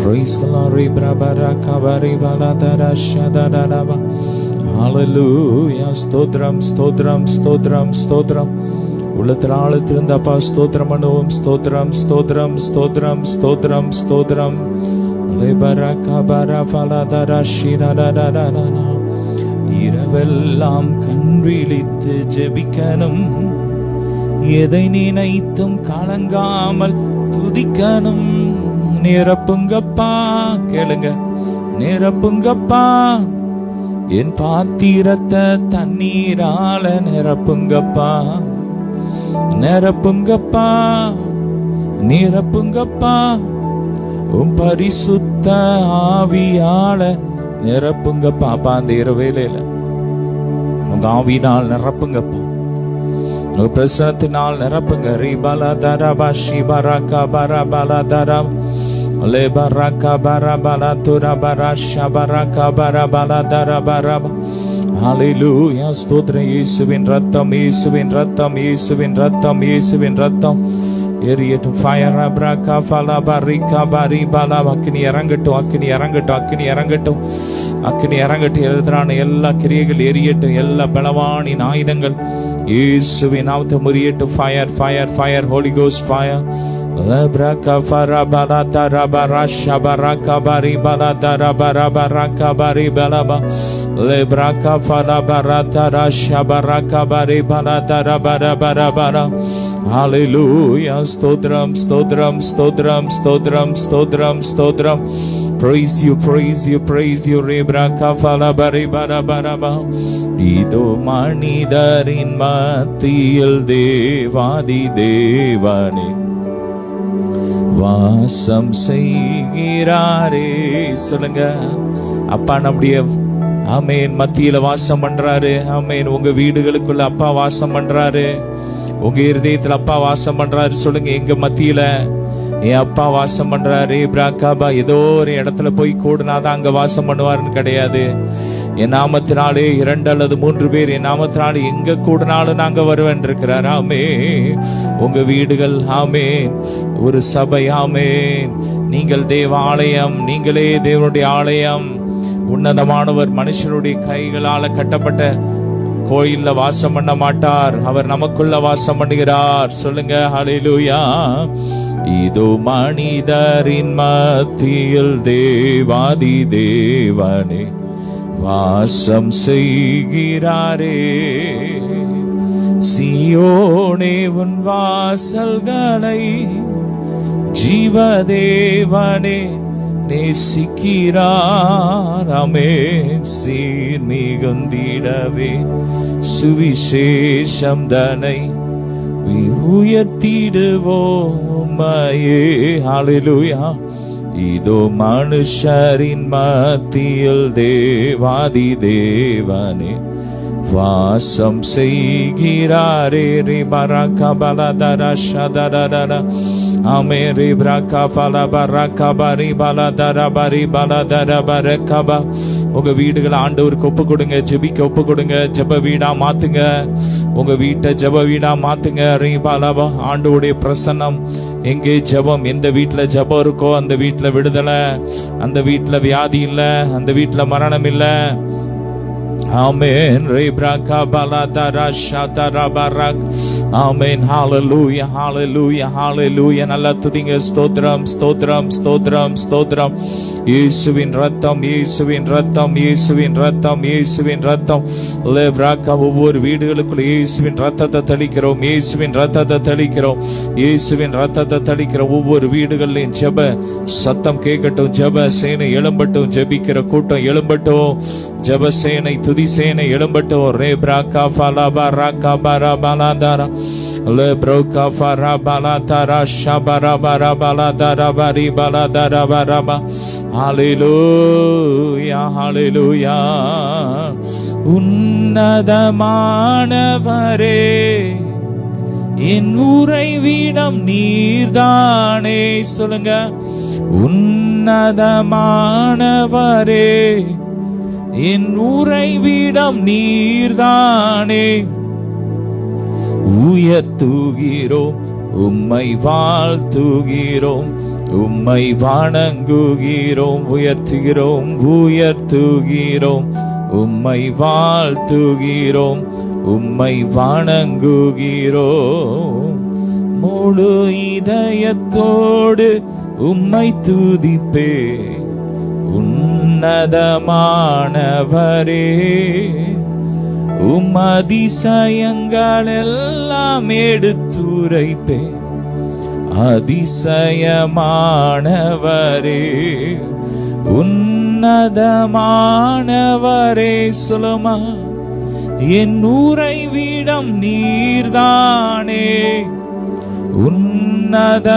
Praise the Lord. Hallelujah. ஸ்தோத்திரம் ஸ்தோத்திரம் ஸ்தோத்திரம் ஸ்தோத்திரம். உள்ளத்தில் ஆழத்திலிருந்து அப்பா ஸ்தோத்திரம் பண்ணுவோம். ஸ்தோத்திரம் ஸ்தோத்திரம் ஸ்தோத்திரம் ஸ்தோத்திரம் ஸ்தோத்திரம். இரவெல்லாம் கண் விழித்து ஜெபிக்கணும், எதை நினைத்தும் கலங்காமல் துதிக்கணும். நிரப்புங்கப்பா, கேளுங்க, நிரப்புங்கப்பா என் பாத்திரத்தை தண்ணீரால நிரப்புங்கப்பா, நிரப்புங்கப்பா நிரப்புங்கப்பா உன் பரிசுத்த ஆவியால நிரப்புங்கப்பா. அப்பா அந்த இரவேளையில உங்க ஆவியினால் நிரப்புங்கப்பா, உங்க பிரசனத்தினால் நிரப்புங்க. ரிபலா தரபா ஷிபரகா பரபலா தரம் லே பரகா பரபலா துரபரா ஷபரகா பரபலா தரபரபா. ஹல்லேலூயா. ஸ்தோத்திரம். இயேசுவின் ரத்தம், இயேசுவின் ரத்தம், இயேசுவின் ரத்தம், இயேசுவின் ரத்தம் எரியட்டும். ஃபயர் அப்ரகா ஃபலா பரிகா பரி பலா. அக்கினி இறங்கட்டும், அக்கினி இறங்கட்டும், அக்கினி இறங்கட்டும், அக்கினி இறங்கட்டும். எதிரான எல்லா கிரியைகள் எரியட்டும், எல்லா பலவானின் ஆயுதங்கள் இயேசுவின் நாமத்தை முறியட்டும். Fire fire fire, holy ghost fire. லப்ரகா ஃபரா பலா தரபரா ஷபரகா பரி பலா தரபரபரகா பரி பலபா. Lebraka fala barata rasha baraka bare barata rabara bara bara. Hallelujah. Stotram stotram stotram stotram stotram stotram. Praise you, praise you, praise you. Lebraka fala bare bara bara bara. Ido manidarin matiyil devadi devane வாசம் செய்கிறாரே. சொல்லுங்க, அப்பா நம்முடைய ஆமேன் மத்தியில வாசம் பண்றாரு. ஆமேன். உங்க வீடுகளுக்குள்ள அப்பா வாசம் பண்றாரு, உங்க இருதயத்துல அப்பா வாசம் பண்றாரு. சொல்லுங்க, எங்க மத்தியில என் அப்பா வாசம் பண்றாரு. பிராக்காபா ஏதோ ஒரு இடத்துல போய் கூடுனாதான் அங்க வாசம் பண்ணுவாருன்னு கிடையாது. என் நாமத்தினாலே 2 அல்லது 3 பேர் என் நாமத்தினாலே எங்க கூடுனாலும் நாங்க வருவேன் இருக்கிறார். ஆமே. உங்க வீடுகள் ஆமேன் ஒரு சபை. ஆமேன். நீங்கள் தேவ ஆலயம், நீங்களே தேவனுடைய ஆலயம். உன்னதமானவர் மனுஷனுடைய கைகளால கட்டப்பட்ட கோயில்ல வாசம் பண்ண மாட்டார், அவர் நமக்குள்ள வாசம் பண்ணுகிறார். சொல்லுங்க, ஹல்லேலூயா. இதோ மனிதரின் மத்தியில் தேவாதி தேவனே வாசம் செய்கிறாரே. சீயோனே உன் வாசல்களை ஜீவதேவனே நேசிக்கிறார். ஆமென். சீர் மிகுந்திடவே சுவிசேஷம் தனை உயர்த்திடுவோமையே. ஹல்லேலூயா. இதோ மனுஷரின் மத்தியில் தேவாதி தேவனே வாசம் செய்கிறாரே. ரே பரகா பலதரா ஷதரதரா. ஆமே. ரே பிரகா பல பரகா பரி பலதரா பரி பலதரா பரகபா. உங்க வீடுகளை ஆண்டவருக்கு ஒப்பு கொடுங்க, ஜெபிக்க ஒப்பு கொடுங்க. ஜெப வீடா மாத்துங்க, உங்க வீட்டை ஜெப வீடா மாத்துங்க. ரே பலபா. ஆண்டவருடைய பிரசன்னம் எங்கே ஜெபம், எந்த வீட்டுல ஜெபம் இருக்கோ அந்த வீட்டுல விடுதலை, அந்த வீட்டுல வியாதி இல்ல, அந்த வீட்டுல மரணம் இல்ல. ஆமென். ரேப்ராகா பலதரா ஷதரா பரக். ஆமென். ஹல்லேலூயா, ஹல்லேலூயா, ஹல்லேலூயா. நல்லா துதிங்க. ஸ்தோத்திரம் ஸ்தோத்திரம் ஸ்தோத்திரம் ஸ்தோத்திரம். இயேசுவின் ரத்தம், இயேசுவின் ரத்தம், இயேசுவின் ரத்தம், இயேசுவின் ரத்தம். லேப்ராகா. ஒவ்வொரு வீடுகளுக்குள்ள இயேசுவின் ரத்தத்தை தெளிக்கிறோம், இயேசுவின் ரத்தத்தை தெளிக்கிறோம், இயேசுவின் ரத்தத்தை தெளிக்கிறோம். ஒவ்வொரு வீடுகளிலும் ஜெப சத்தம் கேட்கட்டும், ஜெப சேனை எழும்பட்டும், ஜெபிக்கிற கூட்டம் எழும்பட்டும், ஜெப சேனை துதி சேனை எழும்பட்டும். ரே பிராகா ஃபலபா ராகா பரா பலாதாரா லே ப்ரோகா ஃபரா பலாதாரா ஷபரா பரா பலாதாரா பரி பலாதாரா பரபா. ஹல்லேலூயா, ஹல்லேலூயா. உன்னதமானவரே என் உறைவிடம் நீர்தானே. சொல்லுங்க, உன்னதமானவரே என் உறைவிடம் நீர்தானே. உயர்த்துகிறோம், உம்மை வாழ்த்துகிறோம், உம்மை வணங்குகிறோம், உயர்த்துகிறோம், உயர்த்துகிறோம், உம்மை வாழ்த்துகிறோம், உம்மை வணங்குகிறோம். முழு இதயத்தோடு உம்மை துதிப்பே, உன்னதமானவரே. உம் அதிசயங்கள் எல்லாம் எடுத்துரைப்பே, அதிசயமானவரே, உன்னதமானவரே. சொல்லுமா, என் உறைவிடம் நீர்தானே, உன்னதமானவரே,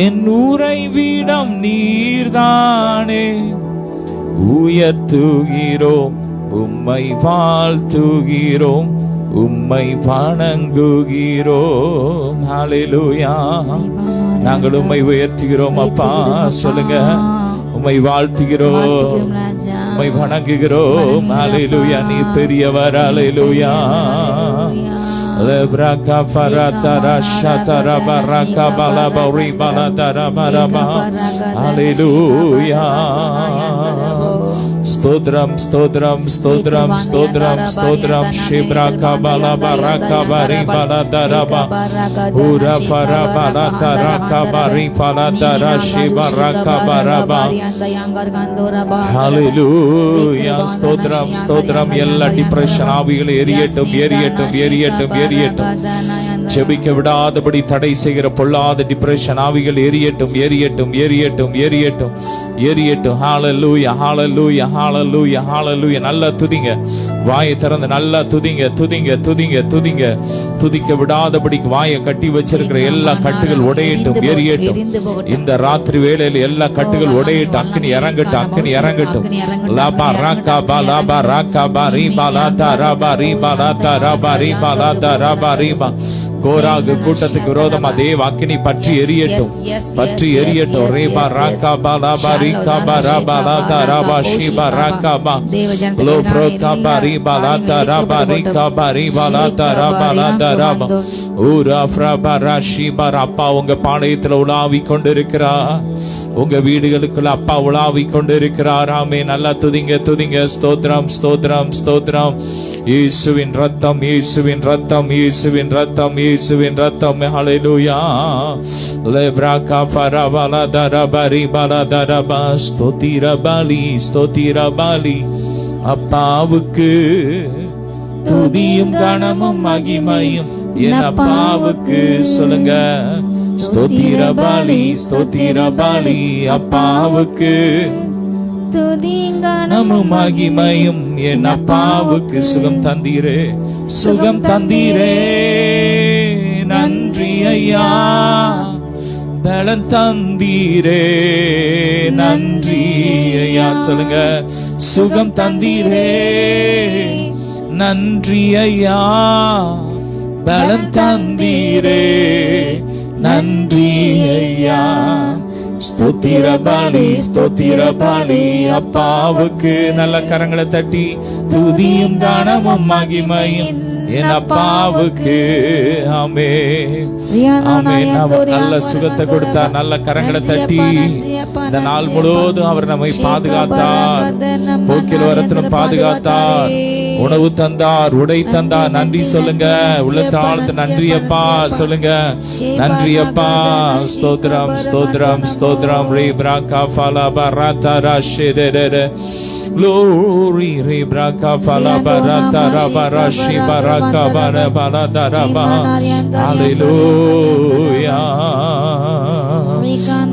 என் உறைவிடம் நீர்தானே. உயர்த்துகிறோம், உம்மை வாழ்த்துகிறோம், உம்மை வணங்குகிறோம். ஹல்லேலூயா. நாங்கள் உம்மை உயர்த்துகிறோம் அப்பா. சொல்லுங்க, உம்மை வாழ்த்துகிறோம், உம்மை வணங்குகிறோம். ஹல்லேலூயா. நீ பெரியவர். ஹல்லேலூயா. Lebraka faratara shatara baraka balabari baladara baraba. Hallelujah. Stodram, stodram, stodram, stodram, stodram. Shibraka balabaraka bari baladaraba. Ura fara balatara kabari faladara shibaraka baraba. Hallelujah. Stodram, stodram. எல்லா டிப்ரெஷன் ஆவிகளை எரியட்டும், எரியட்டும், எரியட்டும், எரியட்டும். ஜெபிக்க விடாதபடி தடை செய்கிற பொல்லாத டிப்ரெஷன் ஆவிகள் எரியட்டும், எரியட்டும், எரியட்டும், எரியட்டும், எரியட்டும். ஹalleluya, ஹalleluya, ஹalleluya, ஹalleluya. நல்லா துதிங்க, வாயை திறந்து நல்லா துதிங்க, துதிங்க, துதிங்க, துதிங்க. துதிக்க விடாதபடி வாயை கட்டி வச்சிருக்கிற எல்லா கட்டுகள் உடையட்டும், எரியட்டும். இந்த ராத்திரி வேளையில் எல்லா கட்டுகள் உடையட்டும். அக்கினி இறங்கட்டும், அக்கினி இறங்கட்டும். லாபா ராகா பா லாபா ராகா பா ரீபா லாதா ராபா ரீபா லாதா ராபா ரீபா லாதா ராபா ரீபா. கோராகு கூட்டத்துக்கு விரோதமா தேவ அக்கினி பற்றி எரியட்டும், பற்றி எரியட்டும். ரேபா ராகா பா லாபா ரீகா பா ராபா லாதா ராபா ஷீபா ராகா பா லோஃப்ரோ காபா ரீபா லாதா ராபா ரீகா பா ரீபா லாதா ராபா லாதா ராபா ஊரா ஃப்ரபா ராஷீபா. அப்பா உங்க பாளையத்துல உலாவி கொண்டிருக்கிறார், உங்க வீடுகளுக்குள்ள அப்பா உலாவி கொண்டிருக்கிறார். ஆமே. நல்லா துதிங்க, துதிங்க. ஸ்தோத்திரம், ஸ்தோத்திரம், ஸ்தோத்திரம். இயேசுவின் ரத்தம், இயேசுவின் ரத்தம், இயேசுவின் ரத்தம், இயேசுவின் ரத்தம். ஹல்லேலூயா. லெப்ராகா ஃபரவலா தரபரி பலா தரபா. ஸ்தோத்திர பலி, ஸ்தோத்திர பலி. அப்பாவுக்கு துதியும் கனமும் மகிமையும் என் அப்பாவுக்கு. சொல்லுங்க, ஸ்தோத்திர பலி, ஸ்தோத்திர பலி. அப்பாவுக்கு துதியும் கனமும் மகிமையும் என் அப்பாவுக்கு. சுகம் தந்தீரே, சுகம் தந்தீரே, நன்றி ஐயா. பலன் தந்தீரே, நன்றி ஐயா. சொல்லுங்க, சுகம் தந்தீரே, நன்றி ஐயா. பலன் தந்தீரே, நன்றி ஐயா. ஸ்தோத்திர பலி, ஸ்தோத்திர பலி. அப்பாவுக்கு. நல்ல கரங்களை தட்டி துதியும் கனமும் மகிமையும் என் அப்பாவுக்கு. ஆமே, ஆமே. நல்ல சுகத்தை கொடுத்தார். நல்ல கரங்களை தட்டி இந்த நாள் முழுவதும் அவர் நம்மை பாதுகாத்தார், போக்கில் வரத்திலும் பாதுகாத்தார், உணவு தந்தார், உடை தந்தார். நன்றி சொல்லுங்க, உள்ளத்தாழ்த்து நன்றி அப்பா சொல்லுங்க, நன்றி அப்பா. ஸ்தோத்திரம், ஸ்தோத்திரம், ஸ்தோத்திரம். ரீப்ராகா ஃபலா பராதா ராஷிரே. Glory, Rebraka Falabarata Rabarashi Baraka Barabara Raba. Hallelujah.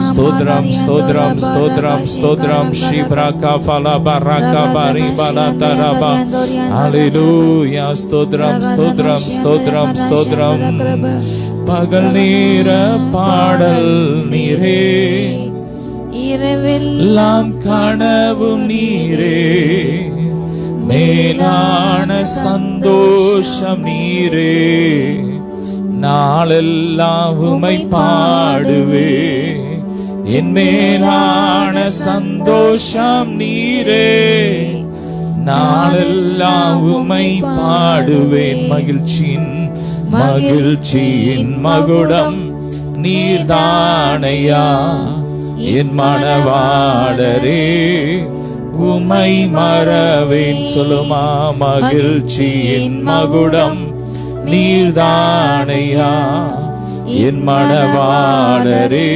Stodram, Stodram, Stodram, Stodram. Shibraka Falabaraka Baribalata Raba. Hallelujah. Stodram, Stodram, Stodram, Stodram. Pagal Nira Padal Nire. இரவெல்லாம் கனவும் நீரே, மேலான சந்தோஷம் நீரே. நாளெல்லாம் உம்மை பாடுவே, என் மேலான சந்தோஷம் நீரே. நாளெல்லாம் உம்மை பாடுவேன். மகிழ்ச்சியின் மகிழ்ச்சியின் மகுடம் நீர்தானையா என் மணவாளரே, உமை மறவேன். சொல்லுமா, மகிழ்ச்சியின் மகுடம் நீர்தானையா என் மணவாளரே,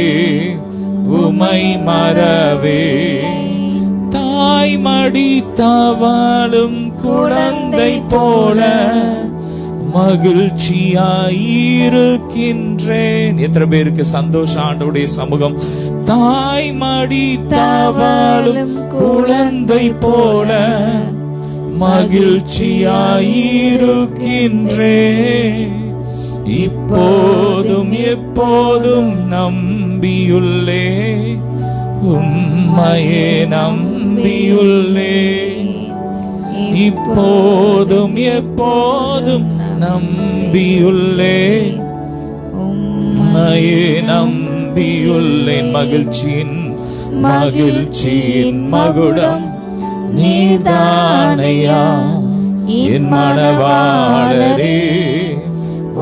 உமை மறவே. தாய் மடி தவழும் குழந்தை போல மகிழ்ச்சியாயிருக்கின்றேன். எத்தனை பேருக்கு சந்தோஷம் ஆண்டவருடைய சமூகம். தாய் மடி தவழும் குழந்தை போல மகிழ்ச்சியாயிருக்கின்றேன். இப்போதும் எப்போதும் நம்பியுள்ளே, உம்மையே நம்பியுள்ளே. இப்போதும் எப்போதும் நம்பியுள்ளே, உம்மையே நம்பியுள்ளேன். மகிழ்ச்சியின் மகுடம் நீதானையா என் மணவாளரே,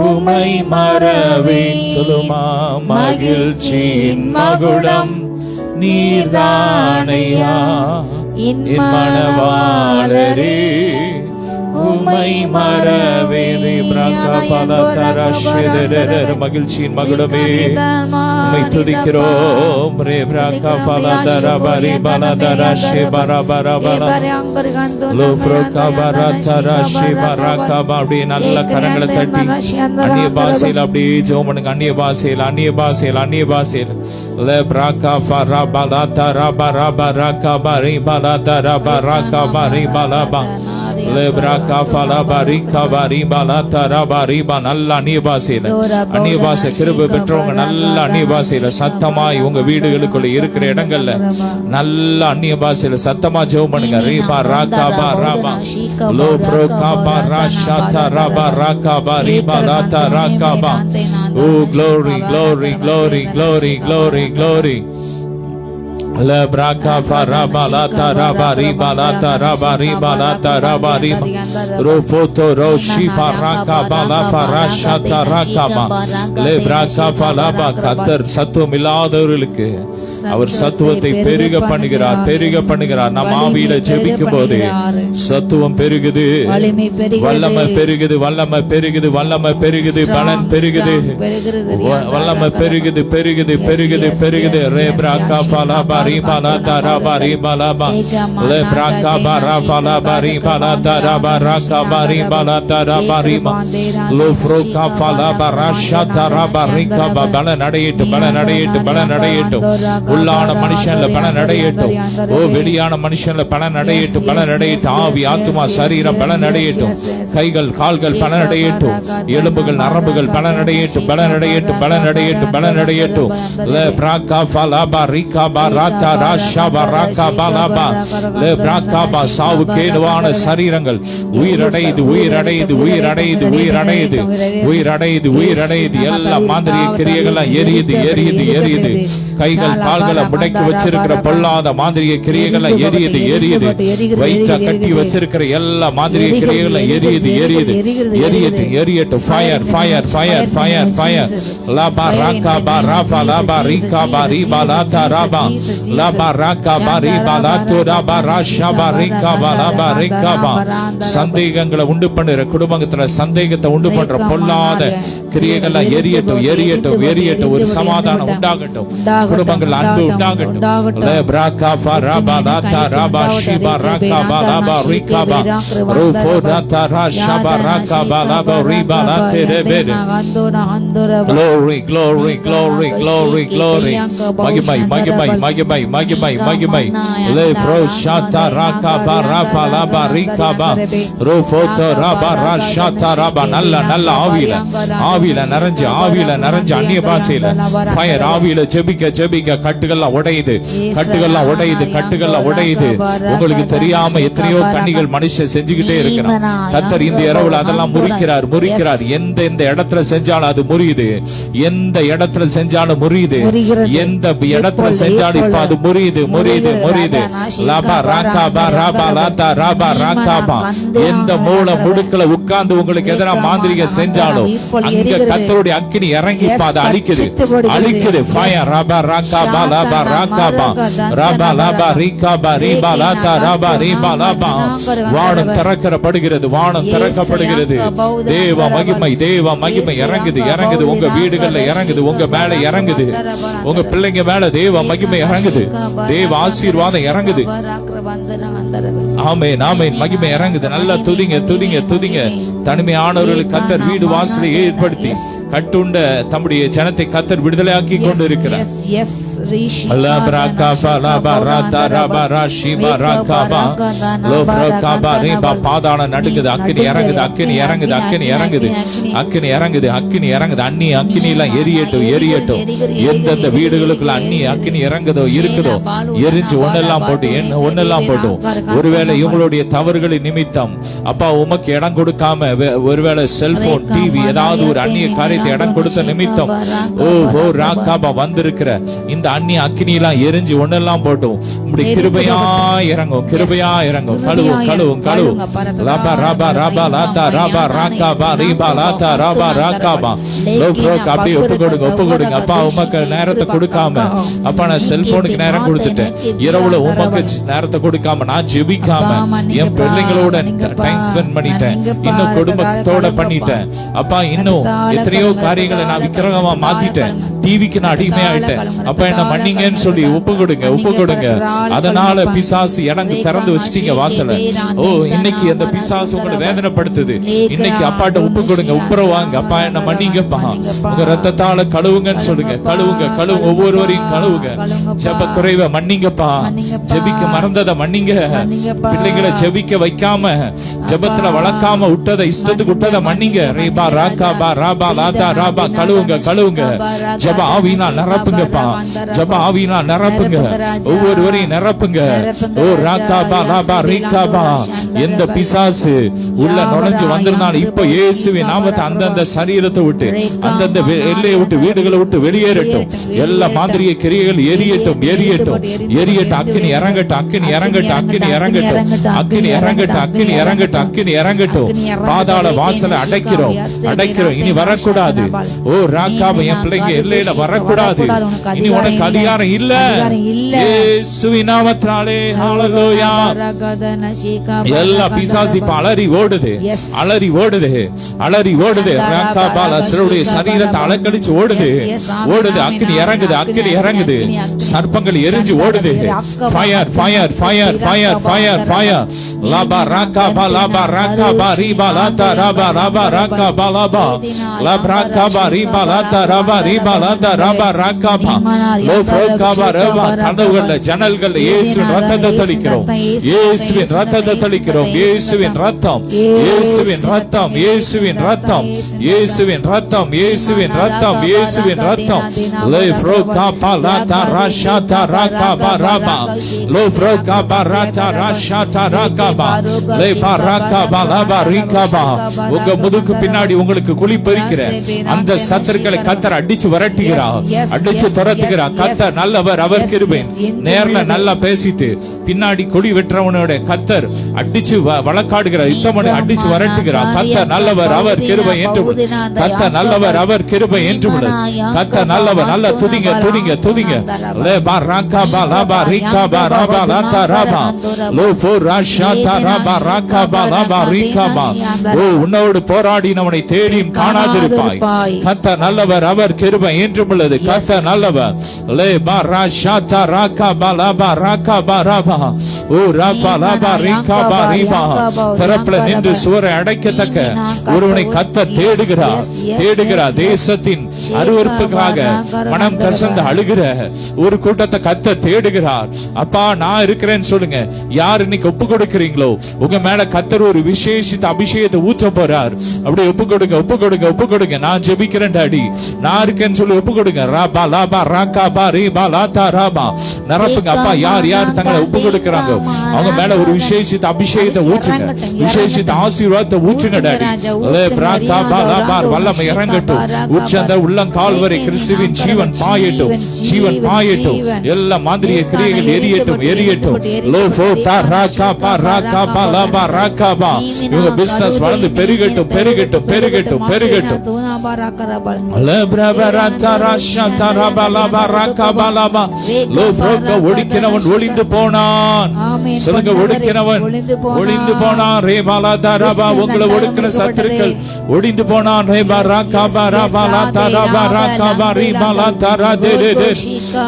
உமை மறவேன். சொல்லுமா, மகிழ்ச்சியின் மகுடம் நீர்தானையா என் மணவாளரே, உமை மறவே. மகிழ்ச்சியின் மகுடமே உம்மை துதிக்கிறோம். நல்ல கரங்களை தட்டி அந்நிய பாசையில் அப்படியே ஜெபம் பண்ணுங்க. அந்நிய பாசையில் அந்நிய பாசையில் அந்நிய பாசையில் நல்ல அந்நிய பாசை கிருபை பெற்றவங்க நல்ல அந்நிய பாசையில சத்தமாய் உங்க வீடுகளுக்குள்ள இருக்கிற இடங்கள்ல நல்ல அந்நிய பாசையில சத்தமா ஜெபம் பண்ணுங்க. ரீபா ராகாபா ராபா லோப்ரோ காபா ராஷாதா ராபா ராகாபா ரீபா ராதா ராகாபா. ஓ glory glory glory glory glory glory. La braka faraba la taraba riba la taraba riba la taraba riba rofoto roshi paraka bala farasha taraka ba le braka falaba. கர்த்தர் சத்துவம் இல்லாதவர்களுக்கு அவர் சத்துவத்தை பெருக பண்ணுகிறார். நம் ஆவியில ஜெபிக்கும் போது சத்துவம் பெருகுது, வல்லமை பெருகுது, வல்லமை பெருகுது, வல்லமை பெருகுது, பலன் பெருகுது, வல்லமை பெருகுது பெருகுது பெருகுது பெருகுது. ரே braka falaba ribala taraba ribala ba le braka barafala baribala taraba raka baribala taraba riba lo froka fala barasha taraba rika ba. பல நடையட்டும் உள்ளான மனுஷன்ல பல நடையட்டும். ஓ வெளியான மனுஷன்ல பல நடையட்டும். ஆவி ஆத்துமா சரீரம் பல நடையட்டும். கைகள் கால்கள் பல நடையட்டும். எலும்புகள் நரம்புகள் பல நடையட்டும். le braka fala barika barata rasha baraka balaba le braka ba. சாவுக்கேதுவான சரீரங்கள் உயிரடையுது. எல்லா மாந்திரிக கிரியைகள்லாம் எரியுது. கைகள் கால்களை முடக்கி வச்சிருக்கிற பொல்லாத மாந்திரிக கிரியைகள்லாம் எரியுது. வயிற்ற கட்டி வச்சிருக்கிற எல்லா மாந்திரிக கிரியைகள்லாம் எரியட்டும். ஃபயர் லபா ராகா பா ராபா லபா ரிகா பா ரிபா லாதா ராபா லபா ராகா பா ரிபா லாதோ ராபா ராஷா பா ரிகா பா லபா ரிகா பா. சந்தேகங்களை உண்டு பண்ணுற குடும்பத்துல சந்தேகத்தை உண்டு பண்ற பொல்லாத கிரியைகள்லாம் எரியட்டும். ஒரு சமாதானம் உண்டாகட்டும். குடும்பங்கள் அன்பு உண்டாகட்டும். le braka faraba lata raba shiba raka ba laba rika ba rufo data rasha ba raka ba laba riba late rebede. glory மகிமை le froshata raka ba rafa laba rika ba rufo to raba rashata raba. நல்ல ஆவியில நிறைஞ்சு அந்நிய பாஷையில fire ஆவியில ஜெபிக்க கட்டுகள்லாம் உடையுது. உங்களுக்கு தெரியாம எத்தனையோ கண்ணிகள் மனுஷன் செஞ்சுக்கிட்டே இருக்கிறான். கர்த்தர் இந்த இரவுல அதெல்லாம் முறிக்கிறார். எந்த இடத்துல செஞ்சாலும் அது முறியுது. எந்த இடத்துல செஞ்சாலும் இப்ப இப்ப அது முறியுது முறியுது முறியுது. லபா ராகாபா ராபா லாதா ராபா ராகாபா. எந்த மூல முடுக்கல உட்கார்ந்து உங்களுக்கு எதிராக மாந்திரிக செஞ்சாலும் அங்க கர்த்தருடைய அக்கினி இறங்கி அதை அழிக்குது அழிக்குது. ஃபயர் ரபா ராகாபா லபா ராகாபா ரபா லபா ரீகாபா ரீபா லாதா ரபா ரீபா லபா. வானம் திறக்கப்படுகிறது, வானம் திறக்கப்படுகிறது. தேவ மகிமை தேவ மகிமை இறங்குது இறங்குது. உங்க வீடுகள்ல இறங்குது, உங்க மேல இறங்குது, உங்க பிள்ளைங்க மேல தேவ மகிமை இறங்குது, தேவ ஆசீர்வாதம் இறங்குது. ஆமென் ஆமென். மகிமை இறங்குது. நல்லா துதிங்க துதிங்க துதிங்க. தனிமையானவர்களுக்கு கர்த்தர் வீடு வாசலை ஏற்படுத்தி கட்டுண்ட தம்முடைய ஜனத்தை கர்த்தர் விடுதலையாக்கி கொண்டு இருக்கிறார். பாதாள நடுக்குது. அக்கினி இறங்குது அக்கினி இறங்குது அக்கினி இறங்குது அக்கினி இறங்குது அக்கினி இறங்குது. அண்ணி அக்கினி எல்லாம் எரியட்டும் எரியட்டும். எந்தெந்த வீடுகளுக்குள்ள அண்ணி அக்கினி இறங்குதோ இருக்குதோ எரிஞ்சு ஒன்னெல்லாம் போட்டு ஒன்னெல்லாம் போட்டும். ஒருவேளை இவங்களுடைய தவறுகளின் நிமித்தம் அப்பா உமக்கு இடம் கொடுக்காம ஒருவேளை செல்போன் டிவி ஏதாவது ஒரு அந்நிய காரியத்தை இடம் கொடுத்த நிமித்தம் ஓ ராகாபா வந்திருக்கிற இந்த அந்நிய அக்கினி எல்லாம் எரிஞ்சு ஒன்னெல்லாம் போட்டும். இப்படி கிருபையா இறங்கும் கிருபையா இறங்கும். கழுவும் கழுவும் கழுவும். ரபா ரபா ரபா லாதா ரபா ராகாபா ரீபா லாதா ரபா ராகாபா. அப்படியே ஒப்பு கொடுங்க ஒப்பு கொடுங்க. அப்பா உமக்கு நேரத்தை கொடுக்காம அப்பா நான் செல்போனுக்கு நேரம் கொடுத்துட்டேன். இரவுல உமக்கு நேரத்தை கொடுக்காம நான் ஜெபிக்காம என் பிள்ளைங்களோட டைம் ஸ்பெண்ட் பண்ணிட்டேன். இன்னும் குடும்பத்தோட பண்ணிட்டேன். அப்பா இன்னும் எத்தனையோ காரியங்களை நான் விக்கிரகமா மாத்திட்டேன். டிவிக்கு நான் அடிமையாயிட்டேன். அப்ப என்ன மன்னிங்கன்னு சொல்லி ஒப்பு கொடுங்க ஒப்பு கொடுங்க. அதனால பிசாசு இடம் திறந்து வச்சிட்டீங்க வாசல. ஓ இன்னைக்கு அந்த பிசாசு உங்களை வேதனைப்படுத்துது. இன்னைக்கு அப்பாட்ட ஒப்பு கொடுங்க உப்புரவாங்க. அப்பா என்ன மன்னிங்கப்பா, உங்க ரத்தத்தால கழுவுங்கன்னு சொல்லுங்க. கழுவுங்க கழுவுங்க. ஒவ்வொருவரையும் கழுவுங்க. ஜெப குறைவை மன்னிங்கப்பா. ஜெபிக்க மறந்ததை மன்னிங்க. பிள்ளைகளை ஜெபிக்க வைக்காம ஜெபத்துல வளர்க்காம விட்டதை இஷ்டத்துக்கு விட்டதை மன்னிங்க. ரேபா ராகாபா ராபா லாதா ராபா. கழுவுங்க கழுவுங்க. ஜெப ஆவியினா நிரப்புங்கப்பா. ஜெப ஆவியினா நிரப்புங்க. ஒவ்வொருவரையும் நிரப்புங்க. ஓ ராகாபா லாபா ரீகாபா. எந்த பிசாசு உள்ள நுழைஞ்சு வந்திருந்தாலும் இப்ப இயேசுவின் நாமத்தை அந்தந்த சரீரத்தை விட்டு அந்தந்த எல்லையை விட்டு வீடுகளை விட்டு வெளியேறட்டும். எல்லா மாந்திரிய கிரியைகள் எரியட்டும் எரியட்டும் எரியட்டும். அக்கினி இறங்கட்டும் அக்கினி இறங்கட்டும் அக்கினி இறங்கட்டும் அக்கினி இறங்கட்டும் அக்கினி இறங்கட்டும் அக்கினி இறங்கட்டும். பாதாள வாசலை அடைக்கிறோம் அடைக்கிறோம். இனி வரக்கூடாது. ஓ ராகாபா என் பிள்ளைங்க எல்லையில வரக்கூடாது. இனி உனக்கு அதிகாரம் இல்ல. இயேசுவின் நாமத்தினாலே ஹல்லேலூயா. எல்லா பிசாசு இப்ப அலறி ஓடுது அலறி ஓடுது அலறி ஓடுது. ராகாபா அசுரருடைய சரீரத்தை அலக்கடிச்சு ஓடுது ஓடுது. அக்கினி இறங்குது அக்கினி இறங்குது. சர்ப்பங்கள் எரிஞ்சு ஓடுது. Fire fire fire fire fire fire. லபா ராகாபா லபா ராகாபா ரீபா லாதா ரபா ரபா ராகாபா லபா லபா ராகாபா ரீபா லாதா ரபா ரீபா லாதா ரபா ராகாபா. லோ ஃப்ரோகாபா ரபா. கதவுகள்ல ஜன்னல்கள்ல இயேசுவின் ரத்தத்தை தெளிக்கிறோம். இயேசுவின் ரத்தத்தை தெளிக்கிறோம். இயேசுவின் ரத்தம் இயேசுவின் ரத்தம் இயேசுவின் ரத்தம் இயேசுவின் ரத்தம் இயேசுவின் ரத்தம் இயேசுவின் ரத்தம். லோ ஃப்ரோகாபா லாதா ராஷாதா ராகாபா ரபா. லோ ஃப்ரோகாபா ராதா ராஷாதா ராகாபா. லேபா ராகாபா லபா ரீகாபா. உங்க முதுகு பின்னாடி உங்களுக்கு குழி பறிக்கிற அந்த சத்துருக்களை கர்த்தர் அடிச்சு விரட்டுகிறார் அடிச்சு துரத்துகிறார். கர்த்தர் நல்லவர் அவர் கிருபை. நேர்ல நல்லா பேசிட்டு பின்னாடி குழி வெற்றவனோட கர்த்தர் அடிச்சு வழக்காடுகிறார். யுத்தமனை அடிச்சு விரட்டுகிறார். கர்த்தர் நல்லவர் அவர் கிருபை என்று கர்த்தர் நல்லவர் அவர் கிருபை என்று கர்த்தர் நல்லவர். நல்ல துதிங்க துதிங்க துதிங்க. லேபா ராகாபா லபா ரீகாபா ரபா லாதா ரபா. லோ ஃபோ ராஷாதா ரபா ராகாபா லபா ரீகாபா. ஓ உன்னோடு போராடினவனை தேடியும் காணாதிருப்பாய். கர்த்தர் நல்லவர் அவர் கிருபை என்றும் உள்ளது. கர்த்தர் நல்லவர். லேபா ராஷாதா ராகாபா லபா ராகாபா ரபா. ஓ ரபா லபா ரீகாபா ரீபா. திறப்புல நின்று சுவரை அடைக்கத்தக்க ஒருவனை கர்த்தர் தேடுகிறார் தேடுகிறார். தேசத்தின் அருவருப்புக்காக மனம் கசந்து அழுகிற ஒரு கூட்டத்தை கர்த்தர் தேடுகிறார். அப்பா நான் இருக்கிறேன்னு சொல்லுங்க. யார் இன்னைக்கு ஒப்பு கொடுக்கிறீங்களோ உங்க மேல கர்த்தர் ஒரு விசேஷித்த அபிஷேகத்தை ஊற்ற போறார். அப்படியே ஒப்பு கொடுங்க ஒப்பு கொடுங்க ஒப்பு கொடுங்க. நான் ஜெபிக்கிறேன் டாடி, நான் இருக்கேன்னு சொல்லி ஒப்பு கொடுங்க. ராபா லாபா ராகாபா ரீபா லாதா ராபா. நிரப்புங்க அப்பா. யார் யார் தங்களை ஒப்பு கொடுக்கறாங்க அவங்க மேல ஒரு விசேஷித்த அபிஷேகத்தை ஊற்றுங்க, விசேஷித்த ஆசீர்வாதத்தை ஊற்றுங்க டாடி. வல்லமை இறங்கட்டும். உச்சந்த உள்ளங்கால் வரை கிறிஸ்துவின் ஜீவன் பாயட்டும், ஜீவன் பாயட்டும். எல்லா மாந்திரிய கிரியைகள் எரியட்டும், எரியட்டும். இவங்க பிசினஸ் வளர்ந்து பெருகட்டும், பெருகட்டும், பெருகட்டும், பெருகட்டும். ஒடுக்கினவன் ஒளிந்து போனான். சொல்லுங்க, ஒடுக்கினவன் ஒளிந்து போனான். ரேபாலா தாராபா. உங்களை ஒடுக்கின சத்துருக்கள் ஒளிந்து போனான். ரேபா ராகாபா ராபாலா தாராபா ராகாபா ரீபாலா தாரா தே தே தே.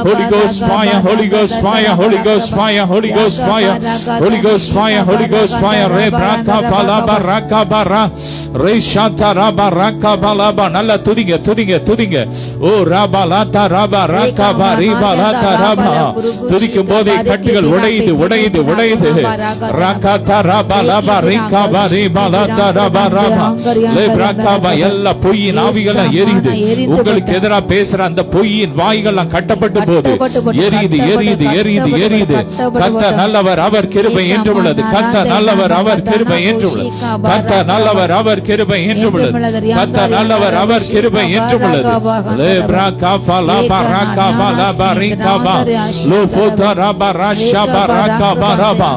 Holy Ghost fire, Holy Ghost fire, Holy Ghost fire, Holy Ghost fire, Holy Ghost fire, Holy Ghost fire. Rebraka falaba rakabara reshata raba rakabalaba. நல்ல துதிங்க, துதிங்க, துதிங்க. ஓ ராபாலாதா ராபா ராகாபா ரீபாலாதா ராபா. துதிக்கும் போதே கட்டுகள் உடையுது, உடையுது, உடையுது. ராகாதா ராபா லாபா ரீகாபா ரீபாலாதா ராபா ராபா. லேப்ராகாபா. எல்லா பொய்யின் ஆவிகள் எரியுது. உங்களுக்கு எதிராக பேசுற அந்த பொய்யின் வாய்கள் கட்டப்பட்டு போது எரியுது, எரியுது, எரியுது, எரியுது. கர்த்தர் நல்லவர், அவர் கிருபை என்று உள்ளது. கர்த்தர் நல்லவர், அவர் கிருபை என்று உள்ளது. கர்த்தர் நல்லவர், அவர் கிருபை என்று உள்ளது. கர்த்தர் நல்லவர், அவர் கிருபை என்று உள்ளது. லேப்ராகா ஃபலாபா ராகாபா லாபா ரீகாபா லோஃபோதா ராபா ராஷாபா ராகாபா ராபா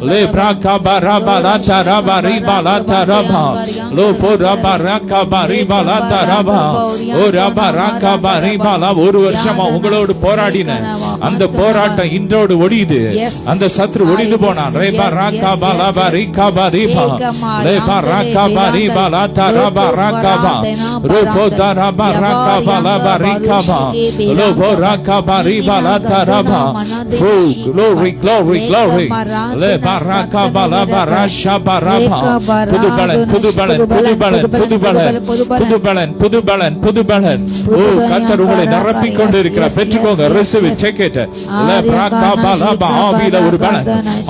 லேப்ராகாபா ராபா லாதா ராபா ரீபா லாதா ராபா லோஃபோ ராபா ராகாபா ரீபா லாதா ராபா. ஓ ராபா ராகாபா ரீபா லா. ஒரு வருஷமா உங்களோடு போராடின அந்த போராட்டம் இன்றோடு ஒடியுது. அந்த சத்ரு ஒடிந்து போனான். ரேபா ராகாபா லாபா ரீகாபா ரீபா லேபா ராகாபா ரீபா லாதா ராபா ராகாபா ரோஃபோதா ராபா ராகாபா லாபா ரீகாபா லோபோ ராகாபா ரீபா லாதா ராபா. Glory, glory, glory. லேபா ராகாபா லாபா ராஷாபா ராபா. புது பலன், புது பலன், புது பலன், புது பலன், புது பலன், புது பலன், புது பலன். ஓ கர்த்தர் உங்களை நிரப்பிக் கொண்டு இருக்கிறார். பெற்றுக்கோங்க. receive it, take it. லேப்ராகாபா லாபா. ஆவியில ஒரு பலன்,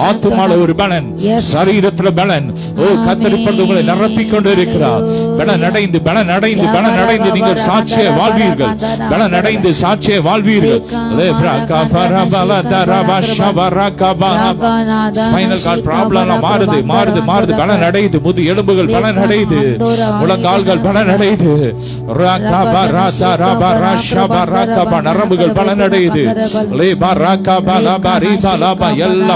ஆத்துமால ஒரு பலன், சரீரத்துல பலன். ஓ கர்த்தர் இப்பொழுது உங்களை நிரப்பிக் கொண்டு இருக்கிறார். பலன் அடைந்து, பலன் அடைந்து, பலன் அடைந்து நீங்கள் சாட்சியை வாழ்வீர்கள். பலன் அடைந்து சாட்சியை வாழ்வீர்கள். லேப்ராகாபா ராபாலா தாராபா ஷபா ராகாபா. ஸ்பைனல் கார்ட் ப்ராப்ளம் மாறுது, மாறுது, மாறுது. பலன் அடையுது. முது எலும்புகள் பலன் அடையுது. முழங்கால்கள் பலன் அடையுது. ராகாபா ராதா ராபா ராஷபா ராகாபா. நரம்புகள் பலன் அடையுது. லேபா ராகாபா லாபா ரீபா லாபா. எல்லா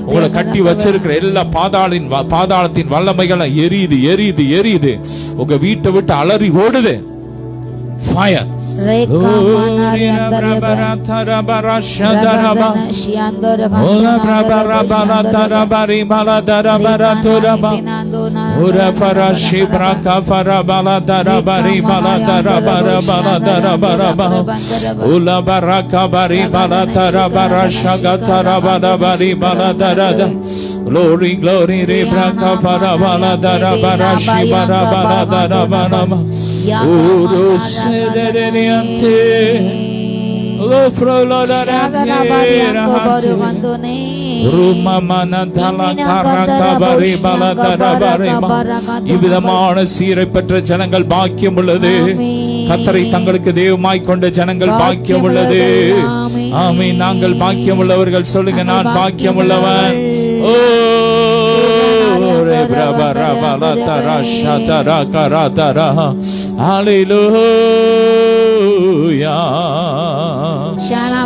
உங்களை கட்டி வச்சிருக்கிற எல்லா பாதாளத்தின் வல்லமைகள் எரியுது, எரியுது, எரியுது. உங்க வீட்டை விட்டு அலறி ஓடுது. Fire. Glory, glory, rebraka farabala darabara shibara bala darabara. Uru sedereniante. Lo frolo darante. Ruma manatala karakabari bala darabara. இவ்விதமான சீரை பெற்ற ஜனங்கள் பாக்கியம் உள்ளது. கர்த்தரை தங்களுக்கு தெய்வமாய் கொண்ட ஜனங்கள் பாக்கியம் உள்ளது. ஆமென். நாங்கள் பாக்கியம் உள்ளவர்கள். சொல்லுங்க, நான் பாக்கியம் உள்ளவன். ஓ ரே பிரபா ரபா லதா ராஷா தரா கரா தரா. ஹalleluya,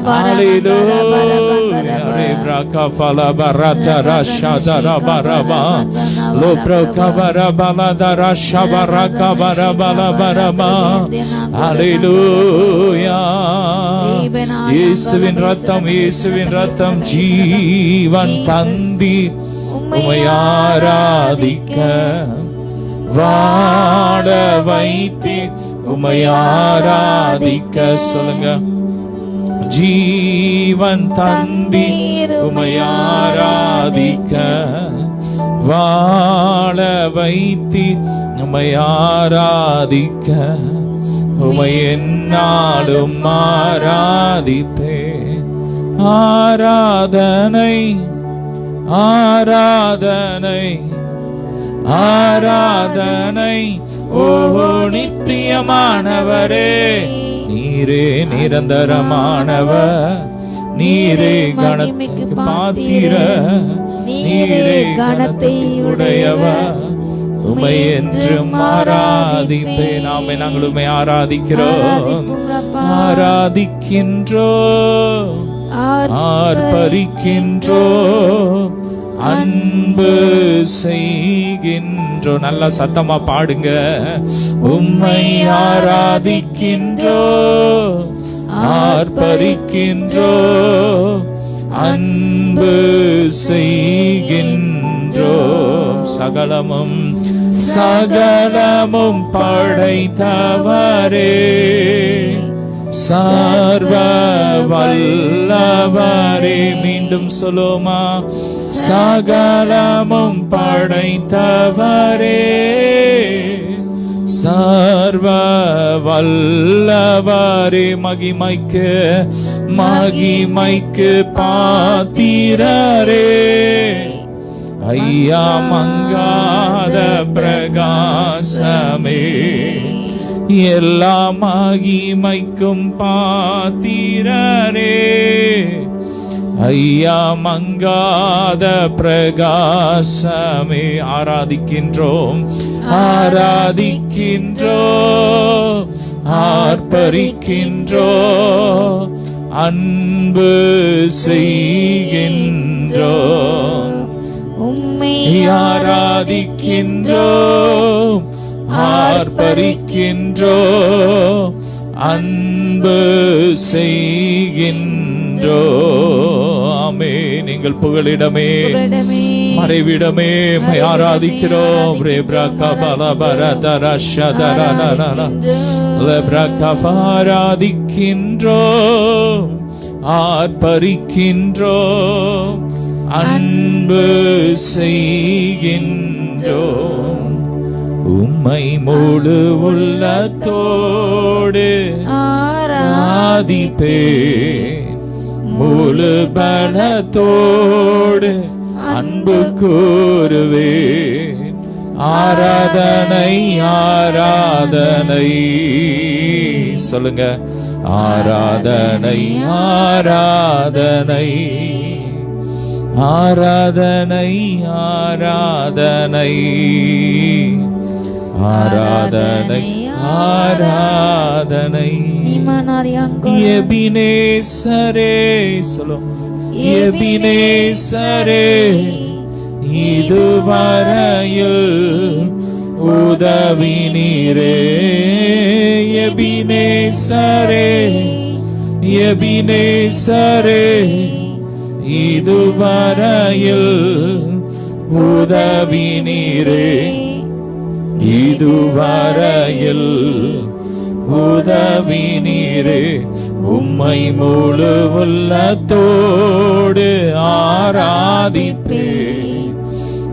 ஹalleluya. ரே பிரகா ஃபலா பரதா ராஷா தரா பரபா லோ பிரகா பரபா லதா ராஷா பரகா பரபா பரபா. ஹalleluya. இயேசுவின் ரத்தம், இயேசுவின் ரத்தம் ஜீவன் தந்தி உம்மை ஆராதிக்க வாழ வைத்து உம்மை ஆராதிக்க. சொல்லுங்க, ஜீவன் தந்தி உம்மை ஆராதிக்க வாழ வைத்து உம்மை ஆராதிக்க உம்மை என்னாலும் ஆராதிப்பேன். ஆராதனை, ஆராதனை, ஆராதனை ஓ நித்தியமானவரே, நீரே நிரந்தரமானவர், நீரே கணக்கு பாத்திர, நீரே கணத்தை உடையவர், உமை என்றும் ஆராதிப்பேன். நாமே நாங்கள் உமை ஆராதிக்கிறோம், ஆராதிக்கின்றோம், ஆர்ப்பரிக்கின்றோம், அன்பு செய்கின்றோம். நல்லா சத்தமா பாடுங்க. உம்மை ஆராதிக்கின்றோம், ஆர்ப்பரிக்கின்றோம், அன்பு செய்கின்றோம். சகலமும் சகலமும் படைத்தவரே, சர்வ வல்லவரே. மீண்டும் சொல்லுமா, சகலமும் படைத்தவரே, சர்வ வல்லவரே. மகிமைக்கு மகிமைக்கு பாத்திரரே, ஐயா மங்காத பிரகாசமே, எல்லா மகிமைக்கும் பாத்திரரே, ஐயா மங்காத பிரகாசமே. ஆராதிக்கின்றோம், ஆராதிக்கின்றோம், ஆர்ப்பரிக்கின்றோம், அன்பு செய்கின்றோம். உம்மை ஆராதிக்கின்றோம், ஆர்ப்பரிக்கின்றோம், அன்பு செய்கின்றோம். நீங்கள் புகலிடமே, மறைவிடமே ஆராதிக்கிறோம். ஆராதிக்கின்றோம், ஆர்ப்பரிக்கின்றோம், அன்பு செய்கின்றோம். உம்மை முழு உள்ளத்தோடு ஆராதிப்பேன், முழு பலத்தோடு அன்பு கூறுவேன். ஆராதனை ஆராதனை சொல்லுங்க, ஆராதனை ஆராதனை ஆராதனை ஆராதனை ஆராதனை ஆராதனை. எபினேசரே சொல்லும், எபினேசரே இதுவரையில் உதவி நீரே. எபினேசரே, எபினேசரே இதுவரையில் உதவி நீரே. இதுவரையில் உதவி நீரே. உம்மை முழு உள்ளத்தோடு ஆராதிப்பேன்,